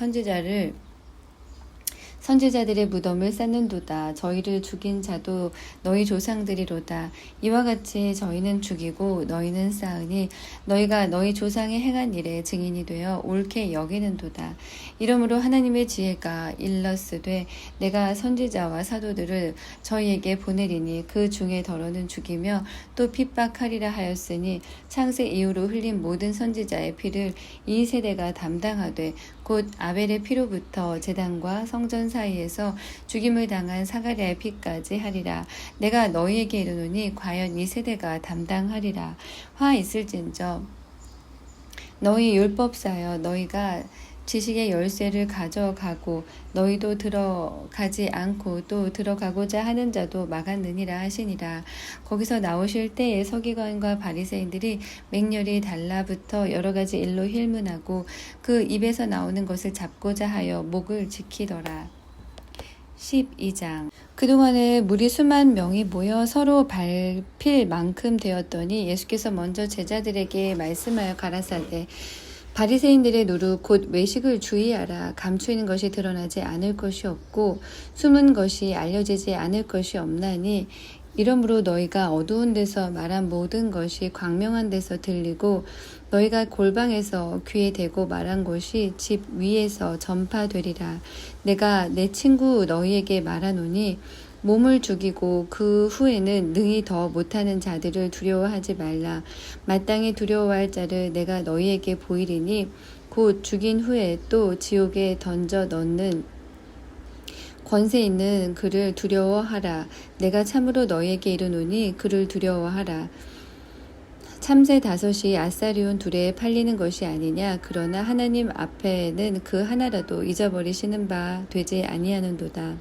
선지자들의 무덤을 쌓는도다. 저희를 죽인 자도 너희 조상들이로다. 이와 같이 저희는 죽이고 너희는 쌓으니 너희가 너희 조상의 행한 일에 증인이 되어 옳게 여기는도다. 이러므로 하나님의 지혜가 일렀으되 내가 선지자와 사도들을 저희에게 보내리니 그 중에 더러는 죽이며 또 핍박하리라 하였으니 창세 이후로 흘린 모든 선지자의 피를 이 세대가 담당하되 곧 아벨의 피로부터 제단과 성전 사이에서 죽임을 당한 사가랴의 피까지 하리라. 내가 너희에게 이르노니 과연 이 세대가 담당하리라. 화 있을진저 너희 율법사여 너희가 지식의 열쇠를 가져가고 너희도 들어가지 않고 또 들어가고자 하는 자도 막았느니라 하시니라. 거기서 나오실 때에 서기관과 바리새인들이 맹렬히 달라붙어 여러 가지 일로 힐문하고 그 입에서 나오는 것을 잡고자 하여 목을 지키더라. 12장 그동안에 무리 수만 명이 모여 서로 밟힐 만큼 되었더니 예수께서 먼저 제자들에게 말씀하여 가라사대 바리새인들의 노릇 곧 외식을 주의하라. 감추이는 것이 드러나지 않을 것이 없고 숨은 것이 알려지지 않을 것이 없나니 이러므로 너희가 어두운 데서 말한 모든 것이 광명한 데서 들리고 너희가 골방에서 귀에 대고 말한 것이 집 위에서 전파되리라. 내가 내 친구 너희에게 말하노니 몸을 죽이고 그 후에는 능히 더 못하는 자들을 두려워하지 말라. 마땅히 두려워할 자를 내가 너희에게 보이리니 곧 죽인 후에 또 지옥에 던져 넣는 권세 있는 그를 두려워하라. 내가 참으로 너희에게 이르노니 그를 두려워하라. 참새 5이 아사리온 2에 팔리는 것이 아니냐. 그러나 하나님 앞에는 그 하나라도 잊어버리시는 바 되지 아니하는도다.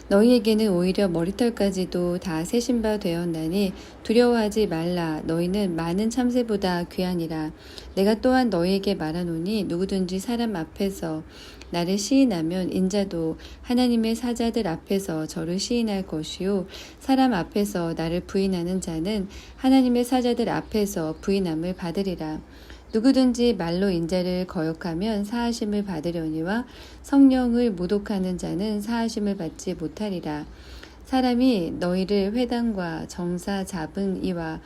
너희에게는 오히려 머리털까지도 다 세신 바 되었나니 두려워하지 말라. 너희는 많은 참새보다 귀하니라. 내가 또한 너희에게 말하노니 누구든지 사람 앞에서 나를 시인하면 인자도 하나님의 사자들 앞에서 저를 시인할 것이요 사람 앞에서 나를 부인하는 자는 하나님의 사자들 앞에서 부인함을 받으리라. 누구든지 말로 인자를 거역하면 사하심을 받으려니와 성령을 모독하는 자는 사하심을 받지 못하리라. 사람이 너희를 회당과 정사 잡은 이와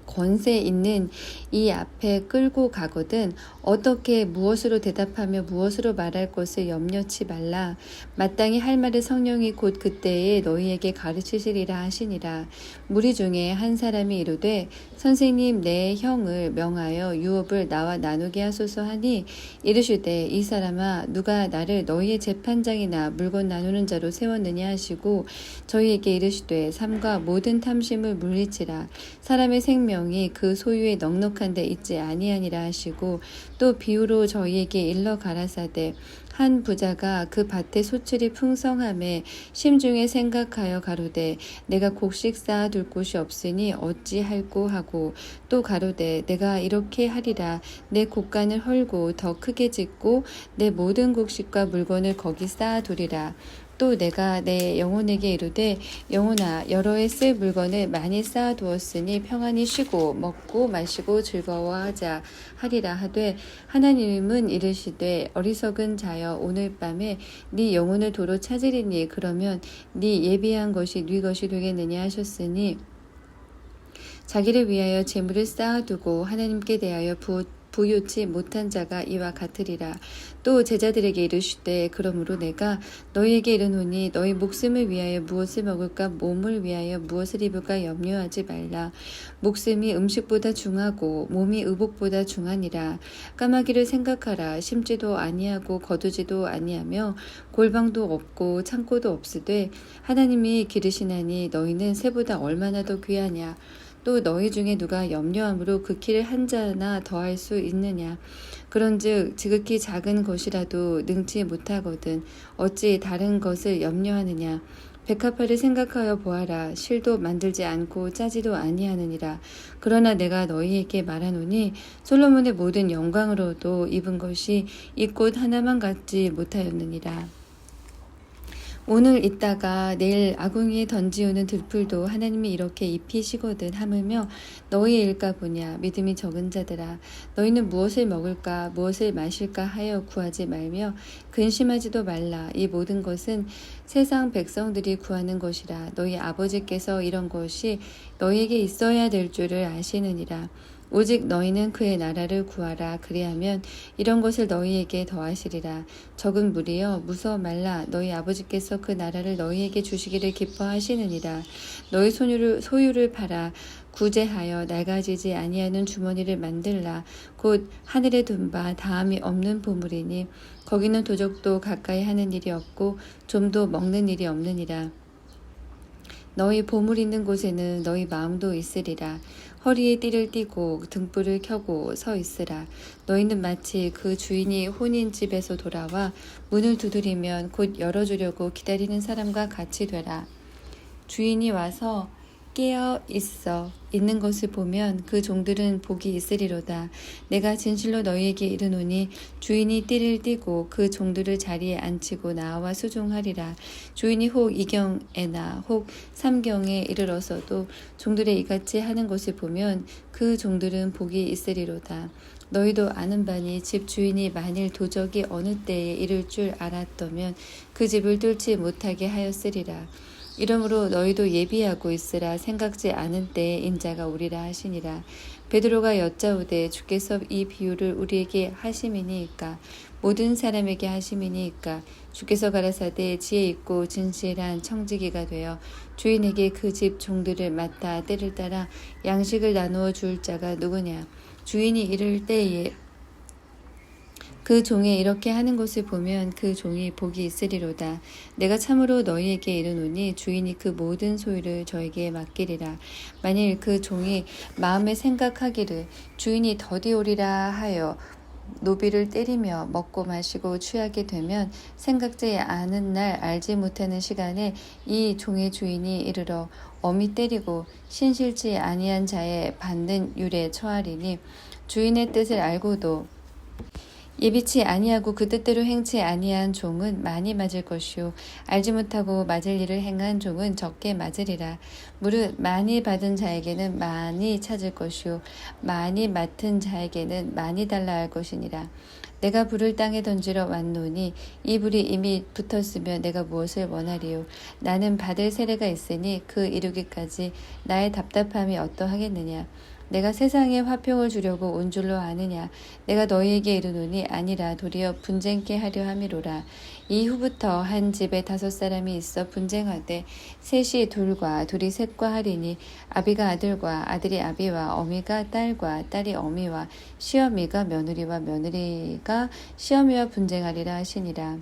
권세 있는 이 앞에 끌고 가거든 어떻게 무엇으로 대답하며 무엇으로 말할 것을 염려치 말라. 마땅히 할 말을 성령이 곧 그때에 너희에게 가르치시리라 하시니라. 무리 중에 한 사람이 이르되 선생님 내 형을 명하여 유업을 나와 나누게 하소서 하니 이르시되 이 사람아 누가 나를 너희의 재판장이나 물건 나누는 자로 세웠느냐 하시고 저희에게 이르시되 삶과 모든 탐심을 물리치라. 사람의 생명이 그 소유에 넉넉한 데 있지 아니하니라 하시고 또 비유로 저희에게 일러 가라사대 한 부자가 그 밭의 소출이 풍성함에 심중에 생각하여 가로되 내가 곡식 쌓아둘 곳이 없으니 어찌할꼬 하고 또 가로되 내가 이렇게 하리라 내 곡간을 헐고 더 크게 짓고 내 모든 곡식과 물건을 거기 쌓아두리라. 또 내가 내 영혼에게 이르되 영혼아 여러 해 쓸 물건을 많이 쌓아두었으니 평안히 쉬고 먹고 마시고 즐거워하자 하리라 하되 하나님은 이르시되 어리석은 자여 오늘 밤에 네 영혼을 도로 찾으리니 그러면 네 예비한 것이 네 것이 되겠느냐 하셨으니 자기를 위하여 재물을 쌓아두고 하나님께 대하여 부요치 못한 자가 이와 같으리라. 또 제자들에게 이르시되 그러므로 내가 너희에게 이르노니 너희 목숨을 위하여 무엇을 먹을까 몸을 위하여 무엇을 입을까 염려하지 말라. 목숨이 음식보다 중하고 몸이 의복보다 중하니라. 까마귀를 생각하라. 심지도 아니하고 거두지도 아니하며 골방도 없고 창고도 없으되 하나님이 기르시나니 너희는 새보다 얼마나 더 귀하냐. 또 너희 중에 누가 염려함으로 그 키를 한 자나 더할 수 있느냐. 그런즉 지극히 작은 것이라도 능치 못하거든 어찌 다른 것을 염려하느냐. 백합화를 생각하여 보아라. 실도 만들지 않고 짜지도 아니하느니라. 그러나 내가 너희에게 말하노니 솔로몬의 모든 영광으로도 입은 것이 이 꽃 하나만 갖지 못하였느니라. 오늘 있다가 내일 아궁이에 던지우는 들풀도 하나님이 이렇게 입히시거든 하물며 너희의 일까 보냐. 믿음이 적은 자들아 너희는 무엇을 먹을까 무엇을 마실까 하여 구하지 말며 근심하지도 말라. 이 모든 것은 세상 백성들이 구하는 것이라. 너희 아버지께서 이런 것이 너희에게 있어야 될 줄을 아시느니라. 오직 너희는 그의 나라를 구하라. 그리하면 이런 것을 너희에게 더하시리라. 적은 무리여 무서워 말라. 너희 아버지께서 그 나라를 너희에게 주시기를 기뻐하시느니라. 너희 소유를 팔아 구제하여 낡아지지 아니하는 주머니를 만들라. 곧 하늘에 둔 바 다함이 없는 보물이니 거기는 도적도 가까이 하는 일이 없고 좀도 먹는 일이 없느니라. 너희 보물 있는 곳에는 너희 마음도 있으리라. 허리에 띠를 띠고 등불을 켜고 서 있으라. 너희는 마치 그 주인이 혼인집에서 돌아와 문을 두드리면 곧 열어주려고 기다리는 사람과 같이 되라. 주인이 와서 깨어 있는 것을 보면 그 종들은 복이 있으리로다. 내가 진실로 너희에게 이르노니 주인이 띠를 띠고 그 종들을 자리에 앉히고 나와 수종하리라. 주인이 혹 2경에나 혹 3경에 이르러서도 종들의 이같이 하는 것을 보면 그 종들은 복이 있으리로다. 너희도 아는 바니 집 주인이 만일 도적이 어느 때에 이를 줄 알았더면 그 집을 뚫지 못하게 하였으리라. 이러므로 너희도 예비하고 있으라. 생각지 않은 때에 인자가 오리라 하시니라. 베드로가 여짜오되 주께서 이 비유를 우리에게 하심이니이까 모든 사람에게 하심이니이까. 주께서 가라사대 지혜 있고 진실한 청지기가 되어 주인에게 그 집 종들을 맡아 때를 따라 양식을 나누어 줄 자가 누구냐. 주인이 이를 때에 그 종이 이렇게 하는 것을 보면 그 종이 복이 있으리로다. 내가 참으로 너희에게 이르노니 주인이 그 모든 소유를 저에게 맡기리라. 만일 그 종이 마음에 생각하기를 주인이 더디 오리라 하여 노비를 때리며 먹고 마시고 취하게 되면 생각지 않은 날 알지 못하는 시간에 이 종의 주인이 이르러 엄히 때리고 신실치 아니한 자의 받는 율에 처하리니 주인의 뜻을 알고도 예비치 아니하고 그 뜻대로 행치 아니한 종은 많이 맞을 것이요 알지 못하고 맞을 일을 행한 종은 적게 맞으리라. 무릇 많이 받은 자에게는 많이 찾을 것이요 많이 맡은 자에게는 많이 달라 할 것이니라. 내가 불을 땅에 던지러 왔노니 이 불이 이미 붙었으면 내가 무엇을 원하리요. 나는 받을 세례가 있으니 그 이루기까지 나의 답답함이 어떠하겠느냐. 내가 세상에 화평을 주려고 온 줄로 아느냐. 내가 너희에게 이르노니 아니라 도리어 분쟁케 하려 함이로라. 이후부터 한 집에 5사람이 있어 분쟁하되 셋이 둘과 둘이 셋과 하리니 아비가 아들과 아들이 아비와 어미가 딸과 딸이 어미와 시어미가 며느리와 며느리가 시어미와 분쟁하리라 하시니라.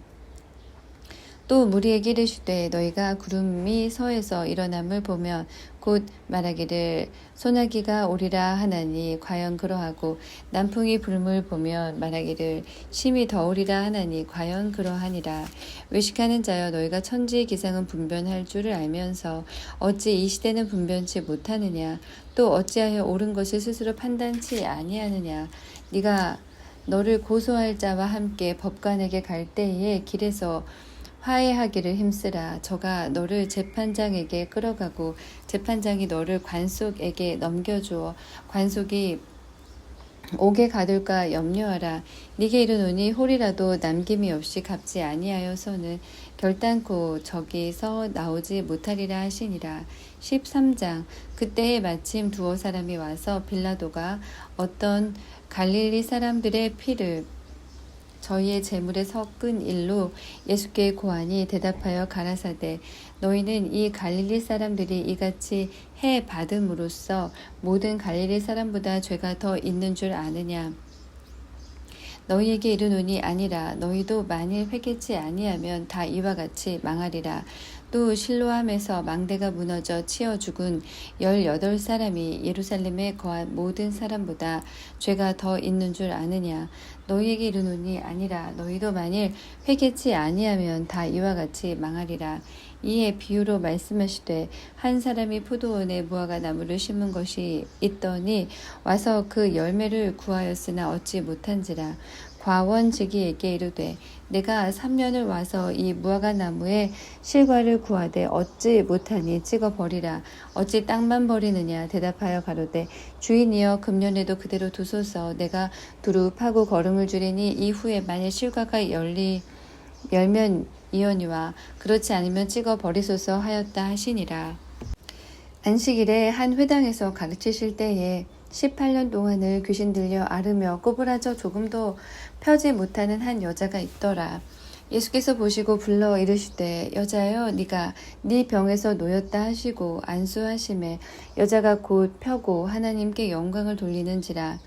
또 무리에게 이르시되 너희가 구름이 서에서 일어남을 보면 곧 말하기를 소나기가 오리라 하나니 과연 그러하고 남풍이 불물 보면 말하기를 심히 더우리라 하나니 과연 그러하니라. 외식하는 자여 너희가 천지의 기상은 분변할 줄을 알면서 어찌 이 시대는 분변치 못하느냐. 또 어찌하여 옳은 것을 스스로 판단치 아니하느냐. 네가 너를 고소할 자와 함께 법관에게 갈 때에 길에서 화해하기를 힘쓰라. 저가 너를 재판장에게 끌어가고 재판장이 너를 관속에게 넘겨주어 관속이 옥에 가둘까 염려하라. 네게 이르노니 홀이라도 남김이 없이 갚지 아니하여서는 결단코 저기서 나오지 못하리라 하시니라. 13장. 그때에 마침 두어 사람이 와서 빌라도가 어떤 갈릴리 사람들의 피를 저희의 재물에 섞은 일로 예수께 고하니 대답하여 가라사대 너희는 이 갈릴리 사람들이 이같이 해 받음으로써 모든 갈릴리 사람보다 죄가 더 있는 줄 아느냐. 너희에게 이르노니 아니라. 너희도 만일 회개치 아니하면 다 이와 같이 망하리라. 또 실로암에서 망대가 무너져 치어 죽은 18사람이 예루살렘에 거한 모든 사람보다 죄가 더 있는 줄 아느냐. 너희에게 이르노니 아니라. 너희도 만일 회개치 아니하면 다 이와 같이 망하리라. 이에 비유로 말씀하시되 한 사람이 포도원에 무화과 나무를 심은 것이 있더니 와서 그 열매를 구하였으나 얻지 못한지라. 과원지기에게 이르되 내가 3년을 와서 이 무화과 나무에 실과를 구하되 얻지 못하니 찍어 버리라. 어찌 땅만 버리느냐. 대답하여 가로되 주인이여 금년에도 그대로 두소서. 내가 두루 파고 거름을 주리니 이후에 만일 실과가 열면 이언이와 그렇지 않으면 찍어 버리소서 하였다 하시니라. 안식일에 한 회당에서 가르치실 때에 18년 동안을 귀신 들려 앓으며 꼬부라져 조금도 펴지 못하는 한 여자가 있더라. 예수께서 보시고 불러 이르시되 여자여 네가 네 병에서 놓였다 하시고 안수하심에 여자가 곧 펴고 하나님께 영광을 돌리는지라.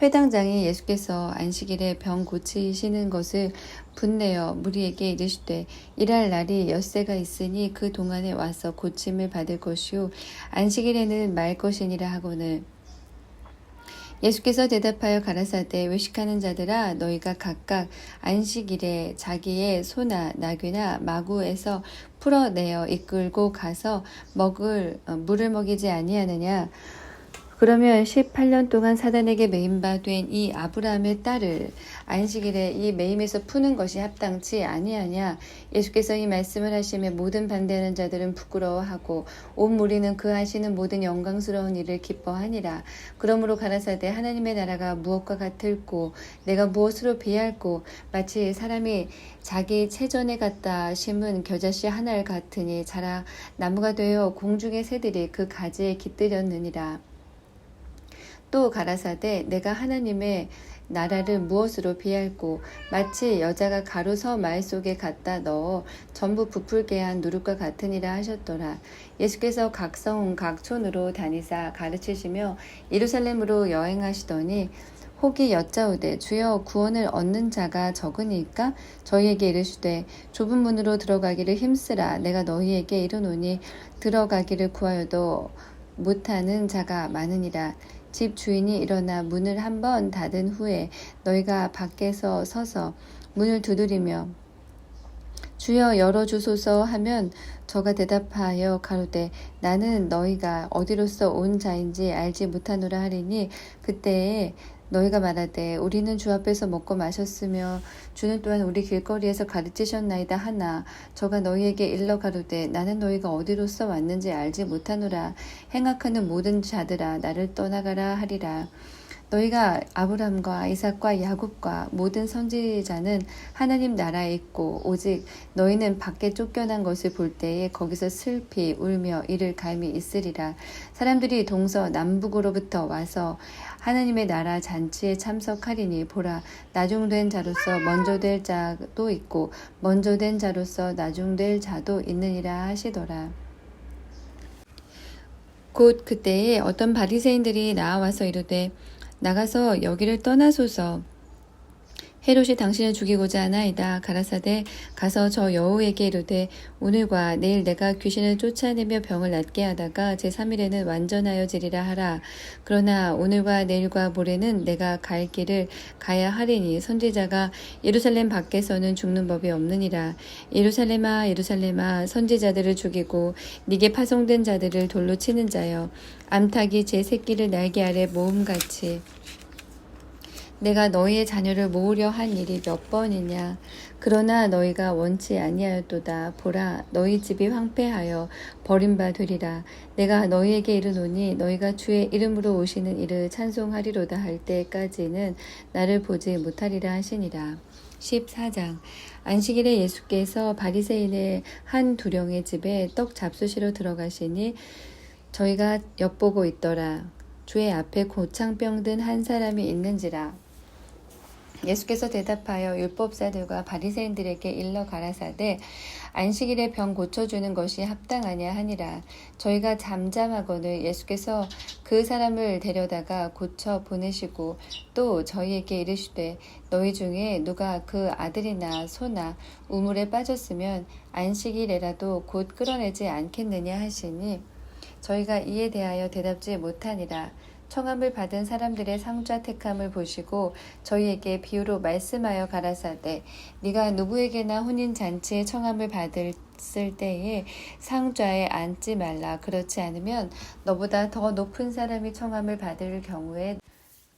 회당장이 예수께서 안식일에 병 고치시는 것을 분내어 무리에게 이르시되 일할 날이 엿새가 있으니 그 동안에 와서 고침을 받을 것이요 안식일에는 말 것이니라 하거늘. 예수께서 대답하여 가라사대 외식하는 자들아 너희가 각각 안식일에 자기의 소나 나귀나 마구에서 풀어내어 이끌고 가서 물을 먹이지 아니하느냐. 그러면 18년 동안 사단에게 매임 바 된 이 아브라함의 딸을 안식일에 이 매임에서 푸는 것이 합당치 아니하냐. 예수께서 이 말씀을 하시며 모든 반대하는 자들은 부끄러워하고 온 무리는 그 하시는 모든 영광스러운 일을 기뻐하니라. 그러므로 가라사대 하나님의 나라가 무엇과 같을꼬 내가 무엇으로 비할꼬 마치 사람이 자기 체전에 갖다 심은 겨자씨 하나를 같으니 자라 나무가 되어 공중의 새들이 그 가지에 깃들였느니라. 또 가라사대 내가 하나님의 나라를 무엇으로 비할꼬 마치 여자가 가루서 말 속에 갖다 넣어 전부 부풀게 한 누룩과 같으니라 하셨더라. 예수께서 각 성 각촌으로 다니사 가르치시며 예루살렘으로 여행하시더니 혹이 여짜오되 주여 구원을 얻는 자가 적으니까 저희에게 이르시되 좁은 문으로 들어가기를 힘쓰라. 내가 너희에게 이르노니 들어가기를 구하여도 못하는 자가 많으니라. 집 주인이 일어나 문을 한번 닫은 후에 너희가 밖에서 서서 문을 두드리며 주여 열어주소서 하면 저가 대답하여 가로되 나는 너희가 어디로서 온 자인지 알지 못하노라 하리니 그때에 너희가 말하되 우리는 주 앞에서 먹고 마셨으며 주는 또한 우리 길거리에서 가르치셨나이다 하나 저가 너희에게 일러 가로되 나는 너희가 어디로서 왔는지 알지 못하노라. 행악하는 모든 자들아 나를 떠나가라 하리라. 너희가 아브람과 이삭과 야곱과 모든 선지자는 하나님 나라에 있고 오직 너희는 밖에 쫓겨난 것을 볼 때에 거기서 슬피 울며 이를 갈미 있으리라. 사람들이 동서남북으로부터 와서 하나님의 나라 잔치에 참석하리니 보라 나중된 자로서 먼저 될 자도 있고 먼저 된 자로서 나중될 자도 있느니라 하시더라. 곧 그때에 어떤 바리새인들이 나와서 이르되 나가서 여기를 떠나소서. 헤롯이 당신을 죽이고자 하나이다. 가라사대 가서 저 여호에게 이르되 오늘과 내일 내가 귀신을 쫓아내며 병을 낫게 하다가 제3일에는 완전하여지리라 하라. 그러나 오늘과 내일과 모레는 내가 갈 길을 가야 하리니 선지자가 예루살렘 밖에서는 죽는 법이 없느니라. 예루살렘아 예루살렘아 선지자들을 죽이고 네게 파송된 자들을 돌로 치는 자여 암탉이 제 새끼를 날개 아래 모음같이 내가 너희의 자녀를 모으려 한 일이 몇 번이냐. 그러나 너희가 원치 아니하였도다. 보라 너희 집이 황폐하여 버림바 되리라. 내가 너희에게 이르노니 너희가 주의 이름으로 오시는 이를 찬송하리로다 할 때까지는 나를 보지 못하리라 하시니라. 14장 안식일에 예수께서 바리새인의 한 두령의 집에 떡 잡수시러 들어가시니 저희가 엿보고 있더라. 주의 앞에 고창병 든 한 사람이 있는지라. 예수께서 대답하여 율법사들과 바리새인들에게 일러 가라사대 안식일에 병 고쳐주는 것이 합당하냐 하니라. 저희가 잠잠하거늘 예수께서 그 사람을 데려다가 고쳐 보내시고 또 저희에게 이르시되 너희 중에 누가 그 아들이나 소나 우물에 빠졌으면 안식일에라도 곧 끌어내지 않겠느냐 하시니 저희가 이에 대하여 대답지 못하니라. 청함을 받은 사람들의 상좌 택함을 보시고 저희에게 비유로 말씀하여 가라사대 네가 누구에게나 혼인잔치에 청함을 받았을 때에 상좌에 앉지 말라. 그렇지 않으면 너보다 더 높은 사람이 청함을 받을 경우에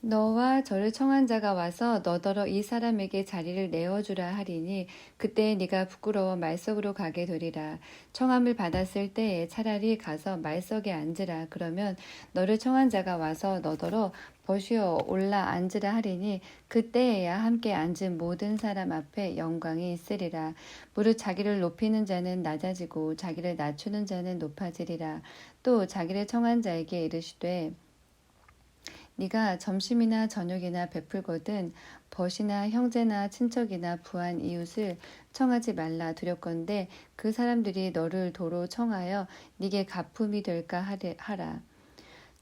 너와 저를 청한 자가 와서 너더러 이 사람에게 자리를 내어주라 하리니 그때 네가 부끄러워 말석으로 가게 되리라. 청함을 받았을 때에 차라리 가서 말석에 앉으라. 그러면 너를 청한 자가 와서 너더러 버시어 올라 앉으라 하리니 그때에야 함께 앉은 모든 사람 앞에 영광이 있으리라. 무릇 자기를 높이는 자는 낮아지고 자기를 낮추는 자는 높아지리라. 또 자기를 청한 자에게 이르시되 네가 점심이나 저녁이나 베풀거든 벗이나 형제나 친척이나 부한 이웃을 청하지 말라. 두렵건대 그 사람들이 너를 도로 청하여 네게 가품이 될까 하라.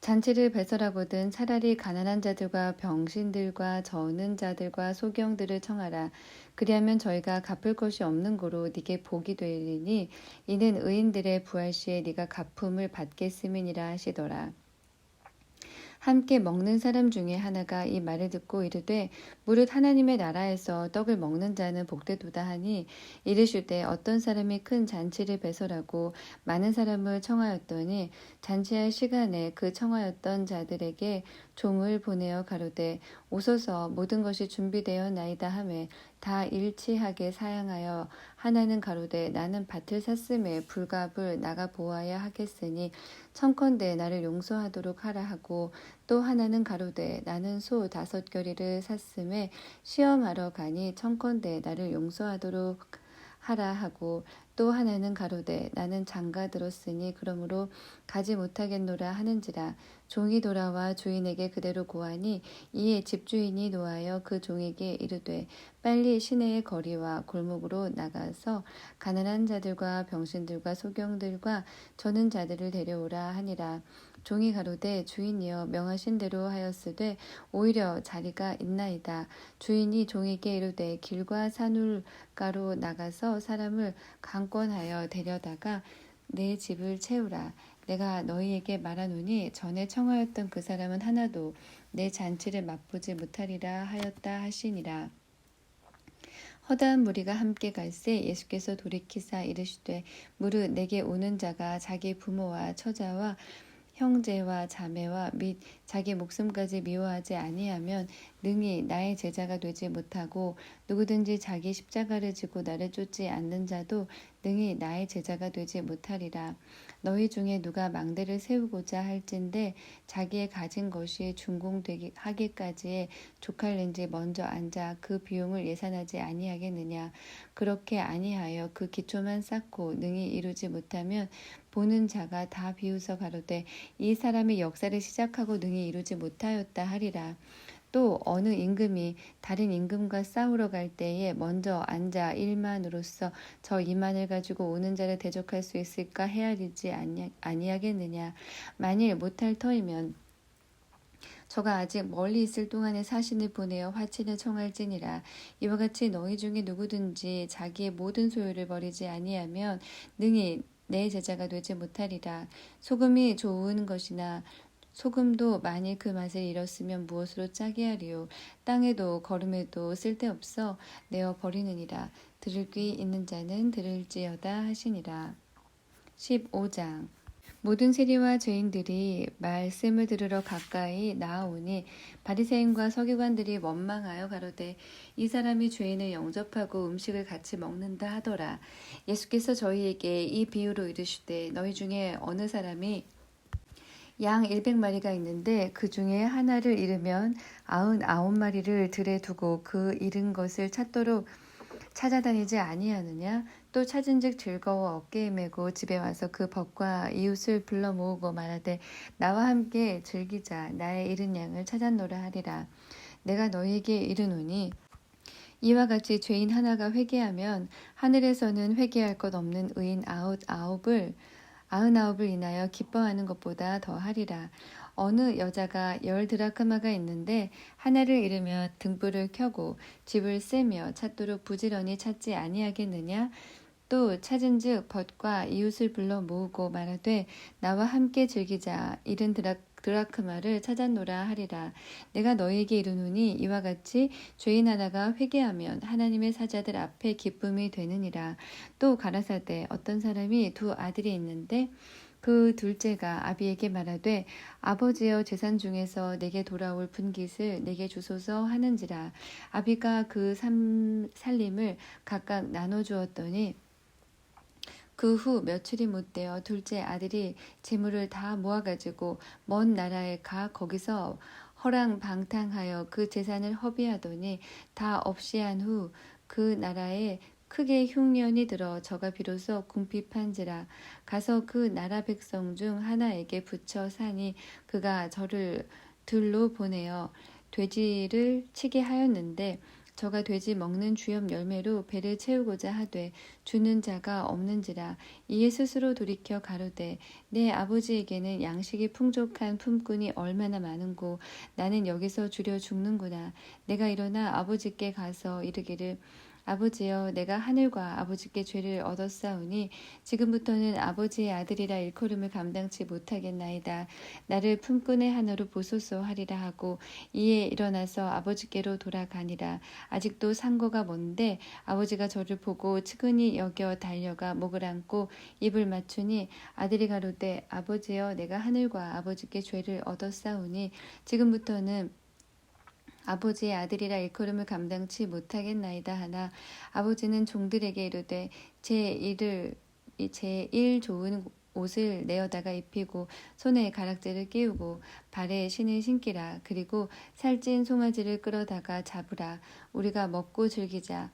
잔치를 배설하거든 차라리 가난한 자들과 병신들과 저는 자들과 소경들을 청하라. 그리하면 저희가 갚을 것이 없는 고로 네게 복이 되리니 이는 의인들의 부활 시에 네가 가품을 받겠음이니라 하시더라. 함께 먹는 사람 중에 하나가 이 말을 듣고 이르되 무릇 하나님의 나라에서 떡을 먹는 자는 복되도다 하니 이르시되 어떤 사람이 큰 잔치를 배설하고 많은 사람을 청하였더니 잔치할 시간에 그 청하였던 자들에게 종을 보내어 가로되 오소서 모든 것이 준비되었나이다 하매 다 일치하게 사양하여 하나는 가로되 나는 밭을 샀음에 불갑을 나가 보아야 하겠으니 청컨대 나를 용서하도록 하라 하고 또 하나는 가로되 나는 소 5겨리를 샀음에 시험하러 가니 청컨대 나를 용서하도록 하라 하고 또 하나는 가로되 나는 장가 들었으니 그러므로 가지 못하겠노라 하는지라 종이 돌아와 주인에게 그대로 고하니 이에 집주인이 노하여 그 종에게 이르되 빨리 시내의 거리와 골목으로 나가서 가난한 자들과 병신들과 소경들과 저는 자들을 데려오라 하니라. 종이 가로되 주인이여 명하신 대로 하였으되 오히려 자리가 있나이다. 주인이 종에게 이르되 길과 산울가로 나가서 사람을 강권하여 데려다가 내 집을 채우라. 내가 너희에게 말하노니 전에 청하였던 그 사람은 하나도 내 잔치를 맛보지 못하리라 하였다 하시니라. 허다한 무리가 함께 갈새 예수께서 돌이키사 이르시되 무릇 내게 오는 자가 자기 부모와 처자와 형제와 자매와 및 자기 목숨까지 미워하지 아니하면 능히 나의 제자가 되지 못하고 누구든지 자기 십자가를 지고 나를 쫓지 않는 자도 능히 나의 제자가 되지 못하리라. 너희 중에 누가 망대를 세우고자 할진대 자기의 가진 것이 준공되기 하기까지에 족할는지 먼저 앉아 그 비용을 예산하지 아니하겠느냐. 그렇게 아니하여 그 기초만 쌓고 능히 이루지 못하면 보는 자가 다 비웃어 가로되 이 사람이 역사를 시작하고 능히 이루지 못하였다 하리라. 또 어느 임금이 다른 임금과 싸우러 갈 때에 먼저 앉아 1만으로서 저 2만을 가지고 오는 자를 대적할 수 있을까 헤아리지 아니하겠느냐. 만일 못할 터이면 저가 아직 멀리 있을 동안에 사신을 보내어 화친을 청할지니라. 이와 같이 너희 중에 누구든지 자기의 모든 소유를 버리지 아니하면 능히 내 제자가 되지 못하리라. 소금이 좋은 것이나 소금도 만일 그 맛을 잃었으면 무엇으로 짜게 하리요. 땅에도 거름에도 쓸데없어 내어 버리느니라. 들을 귀 있는 자는 들을지어다 하시니라. 15장 모든 세리와 죄인들이 말씀을 들으러 가까이 나아오니 바리새인과 서기관들이 원망하여 가로되 이 사람이 죄인을 영접하고 음식을 같이 먹는다 하더라. 예수께서 저희에게 이 비유로 이르시되 너희 중에 어느 사람이 양 100마리가 있는데 그 중에 하나를 잃으면 99마리를 들에 두고 그 잃은 것을 찾도록 찾아다니지 아니하느냐. 또 찾은즉 즐거워 어깨에 메고 집에 와서 그 벗과 이웃을 불러 모으고 말하되 나와 함께 즐기자. 나의 잃은 양을 찾았노라 하리라. 내가 너희에게 이르노니 이와 같이 죄인 하나가 회개하면 하늘에서는 회개할 것 없는 의인 99을 인하여 기뻐하는 것보다 더하리라. 어느 여자가 10드라크마가 있는데 하나를 잃으면 등불을 켜고 집을 쐬며 찾도록 부지런히 찾지 아니하겠느냐. 또 찾은즉 벗과 이웃을 불러 모으고 말하되 나와 함께 즐기자. 잃은 드라크마를 찾았노라 하리라. 내가 너희에게 이르노니 이와 같이 죄인 하나가 회개하면 하나님의 사자들 앞에 기쁨이 되느니라. 또 가라사대 어떤 사람이 2 아들이 있는데 그 둘째가 아비에게 말하되 아버지여 재산 중에서 내게 돌아올 분깃을 내게 주소서 하는지라. 아비가 그 살림을 각각 나눠주었더니 그 후 며칠이 못되어 둘째 아들이 재물을 다 모아가지고 먼 나라에 가 거기서 허랑방탕하여 그 재산을 허비하더니 다 없이 한 후 그 나라에 크게 흉년이 들어 저가 비로소 궁핍한지라. 가서 그 나라 백성 중 하나에게 붙여 사니 그가 저를 들로 보내어 돼지를 치게 하였는데 저가 돼지 먹는 주염 열매로 배를 채우고자 하되 주는 자가 없는지라. 이에 스스로 돌이켜 가로되 내 아버지에게는 양식이 풍족한 품꾼이 얼마나 많은고 나는 여기서 주려 죽는구나. 내가 일어나 아버지께 가서 이르기를 아버지여 내가 하늘과 아버지께 죄를 얻었사오니 지금부터는 아버지의 아들이라 일컬음을 감당치 못하겠나이다. 나를 품꾼의 하나로 보소서 하리라 하고 이에 일어나서 아버지께로 돌아가니라. 아직도 상거가 먼데 아버지가 저를 보고 측은히 여겨 달려가 목을 안고 입을 맞추니 아들이 가로되 아버지여 내가 하늘과 아버지께 죄를 얻었사오니 지금부터는 아버지의 아들이라 일컬음을 감당치 못하겠나이다 하나 아버지는 종들에게 이르되 제일 좋은 옷을 내어다가 입히고 손에 가락지를 끼우고 발에 신을 신기라. 그리고 살찐 송아지를 끌어다가 잡으라. 우리가 먹고 즐기자.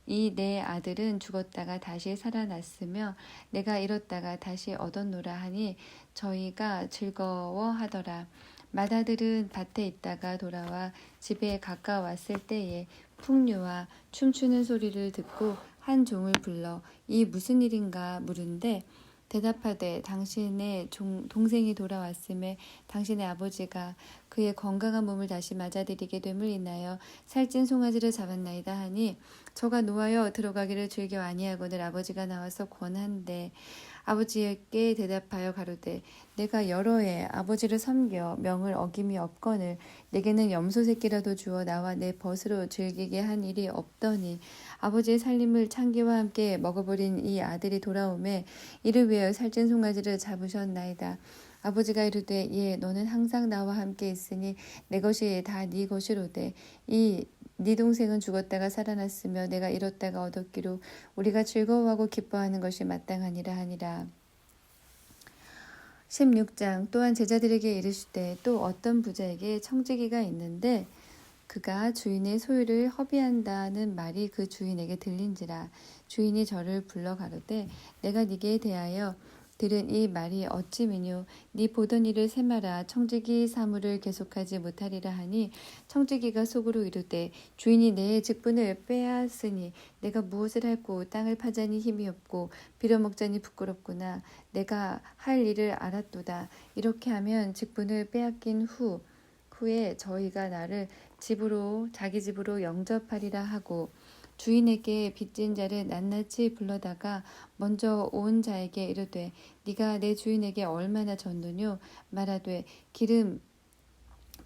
이 내 아들은 죽었다가 다시 살아났으며 내가 잃었다가 다시 얻었노라 하니 저희가 즐거워하더라. 맏아들은 밭에 있다가 돌아와 집에 가까웠을 때에 풍류와 춤추는 소리를 듣고 한 종을 불러 이 무슨 일인가 물은데 대답하되 당신의 동생이 돌아왔음에 당신의 아버지가 그의 건강한 몸을 다시 맞아들이게 됨을 인하여 살찐 송아지를 잡았나이다 하니 저가 노하여 들어가기를 즐겨 아니하거늘 아버지가 나와서 권한대 아버지에게 대답하여 가로되 내가 여러 해 아버지를 섬겨 명을 어김이 없거늘 내게는 염소 새끼라도 주어 나와 내 벗으로 즐기게 한 일이 없더니 아버지의 살림을 창기와 함께 먹어버린 이 아들이 돌아오매 이를 위하여 살찐 송아지를 잡으셨나이다. 아버지가 이르되 예 너는 항상 나와 함께 있으니 내 것이 다 네 것이로되 이 네 동생은 죽었다가 살아났으며 내가 잃었다가 얻었기로 우리가 즐거워하고 기뻐하는 것이 마땅하니라 하니라. 16장 또한 제자들에게 이르시되 또 어떤 부자에게 청지기가 있는데 그가 주인의 소유를 허비한다는 말이 그 주인에게 들린지라. 주인이 저를 불러 가로되 내가 네게 대하여 들은 이 말이 어찌 미뇨 네 보던 일을 세마라 청지기 사무를 계속하지 못하리라 하니 청지기가 속으로 이르되 주인이 내 직분을 빼앗으니 내가 무엇을 할꼬 땅을 파자니 힘이 없고 빌어먹자니 부끄럽구나. 내가 할 일을 알았도다. 이렇게 하면 직분을 빼앗긴 후에 저희가 나를 자기 집으로 영접하리라 하고 주인에게 빚진 자를 낱낱이 불러다가 먼저 온 자에게 이르되 네가 내 주인에게 얼마나 졌느뇨 말하되 기름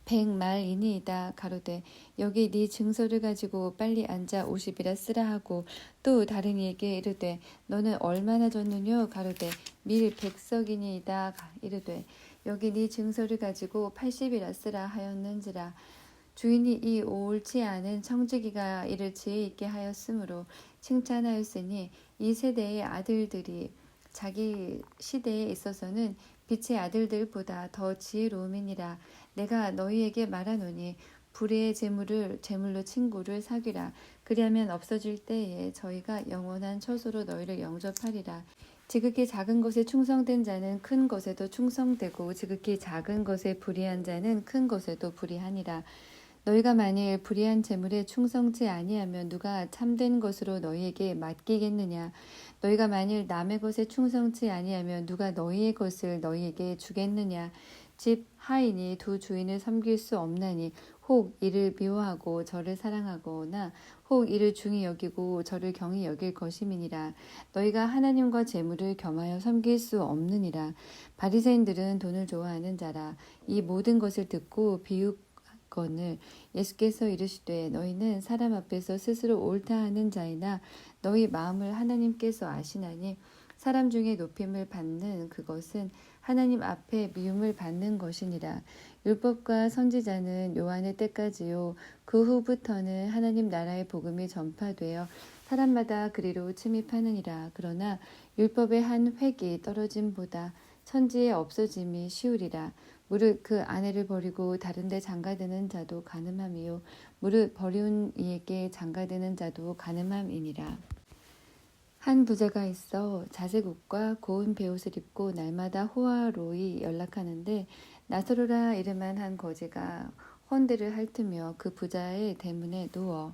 100말이니이다. 가로되 여기 네 증서를 가지고 빨리 앉아 50이라 쓰라 하고 또 다른 이에게 이르되 너는 얼마나 졌느뇨 가로되 밀 100석이니이다. 이르되 여기 네 증서를 가지고 80이라 쓰라 하였는지라. 주인이 이 옳지 않은 청지기가 이를 지혜 있게 하였으므로 칭찬하였으니 이 세대의 아들들이 자기 시대에 있어서는 빛의 아들들보다 더 지혜로움이니라. 내가 너희에게 말하노니 불의의 제물로 친구를 사귀라. 그리하면 없어질 때에 저희가 영원한 처소로 너희를 영접하리라. 지극히 작은 것에 충성된 자는 큰 것에도 충성되고 지극히 작은 것에 불의한 자는 큰 것에도 불의하니라. 너희가 만일 불의한 재물에 충성치 아니하면 누가 참된 것으로 너희에게 맡기겠느냐. 너희가 만일 남의 것에 충성치 아니하면 누가 너희의 것을 너희에게 주겠느냐. 집 하인이 두 주인을 섬길 수 없나니 혹 이를 미워하고 저를 사랑하거나 혹 이를 중히 여기고 저를 경히 여길 것임이니라. 너희가 하나님과 재물을 겸하여 섬길 수 없느니라. 바리새인들은 돈을 좋아하는 자라. 이 모든 것을 듣고 비웃거늘 예수께서 이르시되 너희는 사람 앞에서 스스로 옳다 하는 자이나 너희 마음을 하나님께서 아시나니 사람 중에 높임을 받는 그것은 하나님 앞에 미움을 받는 것이니라. 율법과 선지자는 요한의 때까지요 그 후부터는 하나님 나라의 복음이 전파되어 사람마다 그리로 침입하느니라. 그러나 율법의 한 획이 떨어짐보다 천지에 없어짐이 쉬우리라. 무릇 그 아내를 버리고 다른 데 장가드는 자도 간음함이요 무릇 버리운 이에게 장가드는 자도 간음함이니라. 한 부자가 있어 자색 옷과 고운 베옷을 입고 날마다 호화로이 연락하는데 나사로라 이름한 한 거지가 헌들을 핥으며 그 부자의 대문에 누워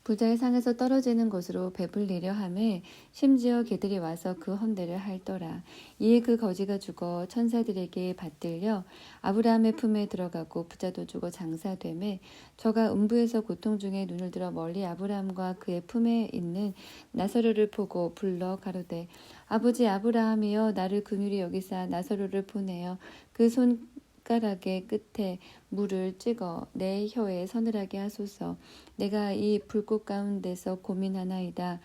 부자의 상에서 떨어지는 곳으로 배불리려 하매 심지어 개들이 와서 그 헌대를 할더라. 이에 그 거지가 죽어 천사들에게 받들려 아브라함의 품에 들어가고 부자도 죽어 장사되매 저가 음부에서 고통 중에 눈을 들어 멀리 아브라함과 그의 품에 있는 나사로를 보고 불러 가로되 아버지 아브라함이여 나를 긍휼히 여기사 나사로를 보내어 그 손가락의 끝에 물을 찍어 내 혀에 서늘하게 하소서. 내가 이 불꽃 가운데서 고민하나이다.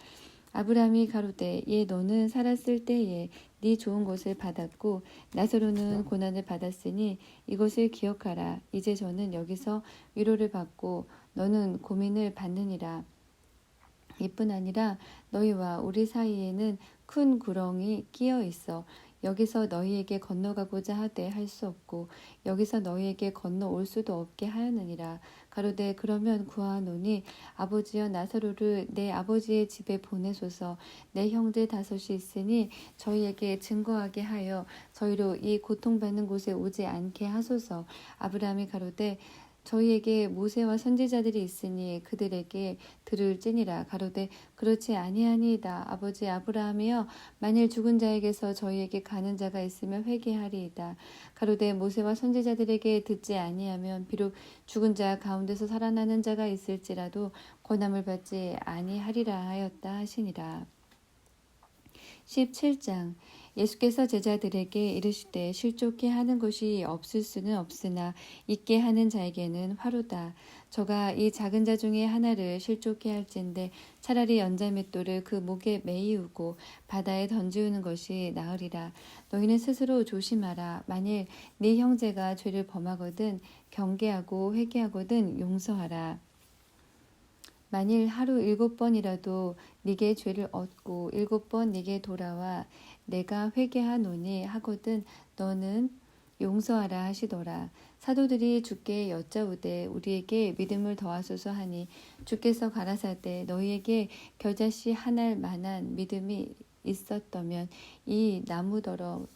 아브라함이 가로되 예 너는 살았을 때에 네 좋은 것을 받았고 나사로는 고난을 받았으니 이것을 기억하라. 이제 저는 여기서 위로를 받고 너는 고민을 받느니라. 이뿐 아니라 너희와 우리 사이에는 큰 구렁이 끼어 있어 여기서 너희에게 건너가고자 하되 할 수 없고 여기서 너희에게 건너올 수도 없게 하였느니라. 가로되 그러면 구하노니 아버지여 나사로를 내 아버지의 집에 보내소서. 내 형제 다섯이 있으니 저희에게 증거하게 하여 저희로 이 고통받는 곳에 오지 않게 하소서. 아브라함이 가로되 저희에게 모세와 선지자들이 있으니 그들에게 들을지니라. 가로되 그렇지 아니하니이다. 아버지 아브라함이여 만일 죽은 자에게서 저희에게 가는 자가 있으면 회개하리이다. 가로되 모세와 선지자들에게 듣지 아니하면 비록 죽은 자 가운데서 살아나는 자가 있을지라도 권함을 받지 아니하리라 하였다 하시니라. 17장 예수께서 제자들에게 이르시되 실족게 하는 것이 없을 수는 없으나 있게 하는 자에게는 화로다. 저가 이 작은 자 중에 하나를 실족게 할진대 차라리 연자맷돌을 그 목에 매이우고 바다에 던지우는 것이 나으리라. 너희는 스스로 조심하라. 만일 네 형제가 죄를 범하거든 경계하고 회개하거든 용서하라. 만일 하루 7번이라도 네게 죄를 얻고 7번 네게 돌아와 내가 회개하노니 하거든 너는 용서하라 하시더라. 사도들이 주께 여짜오되 우리에게 믿음을 더하소서 하니 주께서 가라사대 너희에게 겨자씨 하나일 만한 믿음이 있었다면 이 나무더러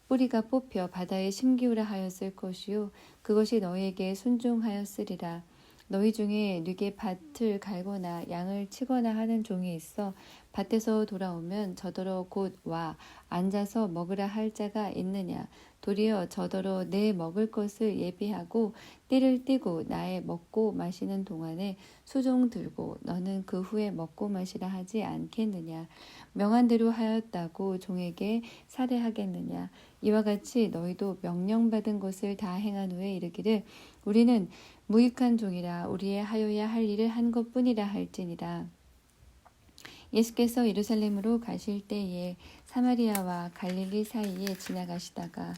뿌리가 뽑혀 바다에 심기우라 하였을 것이요 그것이 너희에게 순종하였으리라. 너희 중에 네게 밭을 갈거나 양을 치거나 하는 종이 있어 밭에서 돌아오면 저더러 곧 와 앉아서 먹으라 할 자가 있느냐. 도리어 저더러 내 먹을 것을 예비하고 띠를 띠고 나의 먹고 마시는 동안에 수종 들고 너는 그 후에 먹고 마시라 하지 않겠느냐. 명한 대로 하였다고 종에게 살해하겠느냐. 이와 같이 너희도 명령받은 것을 다 행한 후에 이르기를 우리는 무익한 종이라 우리의 하여야 할 일을 한 것뿐이라 할지니라. 예수께서 예루살렘으로 가실 때에 사마리아와 갈릴리 사이에 지나가시다가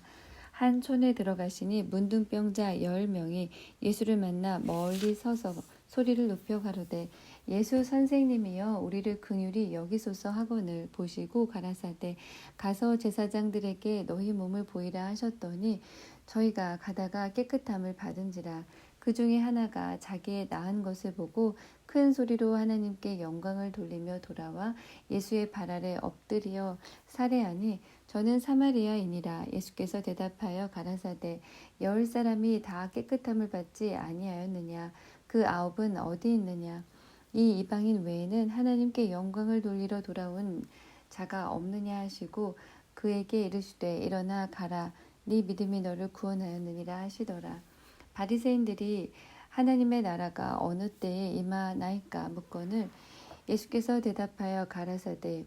한 촌에 들어가시니 문둥병자 10명이 예수를 만나 멀리 서서 소리를 높여 가로되 예수 선생님이여 우리를 긍휼히 여기소서 하거늘 보시고 가라사대 가서 제사장들에게 너희 몸을 보이라 하셨더니 저희가 가다가 깨끗함을 받은지라. 그 중에 하나가 자기의 나은 것을 보고 큰 소리로 하나님께 영광을 돌리며 돌아와 예수의 발 아래 엎드려 살해하니 저는 사마리아인이라. 예수께서 대답하여 가라사대 10사람이 다 깨끗함을 받지 아니하였느냐. 그 9은 어디 있느냐. 이 이방인 외에는 하나님께 영광을 돌리러 돌아온 자가 없느냐 하시고 그에게 이르시되 일어나 가라. 네 믿음이 너를 구원하였느니라 하시더라. 바리새인들이 하나님의 나라가 어느 때에 임하나이까 묻거늘 예수께서 대답하여 가라사대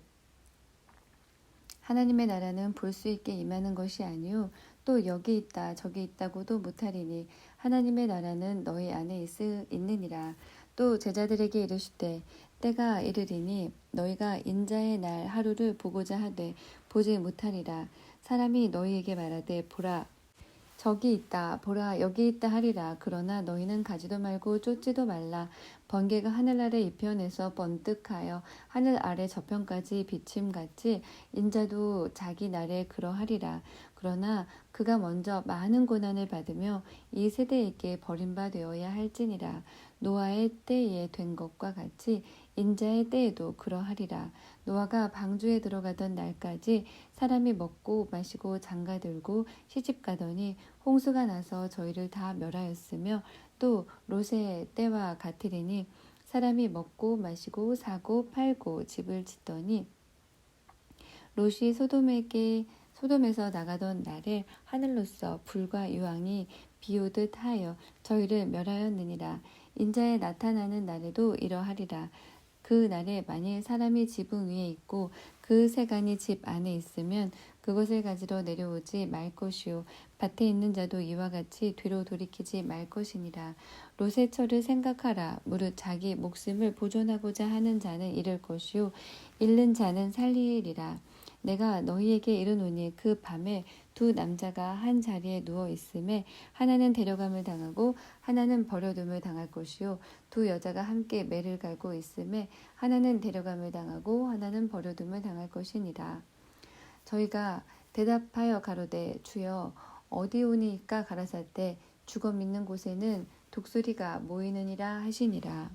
하나님의 나라는 볼 수 있게 임하는 것이 아니요 또 여기 있다 저기 있다고도 못하리니 하나님의 나라는 너희 안에 있느니라. 또 제자들에게 이르시되 때가 이르리니 너희가 인자의 날 하루를 보고자 하되 보지 못하리라. 사람이 너희에게 말하되 보라 저기 있다 보라 여기 있다 하리라. 그러나 너희는 가지도 말고 쫓지도 말라. 번개가 하늘 아래 이편에서 번뜩하여 하늘 아래 저편까지 비침같이 인자도 자기 날에 그러하리라. 그러나 그가 먼저 많은 고난을 받으며 이 세대에게 버림받아야 할지니라. 노아의 때에 된 것과 같이 인자의 때에도 그러하리라. 노아가 방주에 들어가던 날까지 사람이 먹고 마시고 장가들고 시집가더니 홍수가 나서 저희를 다 멸하였으며 또 롯의 때와 같으리니 사람이 먹고 마시고 사고 팔고 집을 짓더니 롯이 소돔에서 나가던 날에 하늘로서 불과 유황이 비오듯 하여 저희를 멸하였느니라. 인자에 나타나는 날에도 이러하리라. 그 날에 만일 사람이 지붕 위에 있고 그 세간이 집 안에 있으면 그것을 가지러 내려오지 말 것이요 밭에 있는 자도 이와 같이 뒤로 돌이키지 말 것이니라. 롯의 처를 생각하라. 무릇 자기 목숨을 보존하고자 하는 자는 잃을 것이요 잃는 자는 살리리라. 내가 너희에게 이르노니 그 밤에 두 남자가 한 자리에 누워 있음에 하나는 데려감을 당하고 하나는 버려둠을 당할 것이요 두 여자가 함께 매를 갈고 있음에 하나는 데려감을 당하고 하나는 버려둠을 당할 것이니라. 저희가 대답하여 가로되 주여 어디 오니이까 가라사대 죽어 믿는 곳에는 독수리가 모이느니라 하시니라.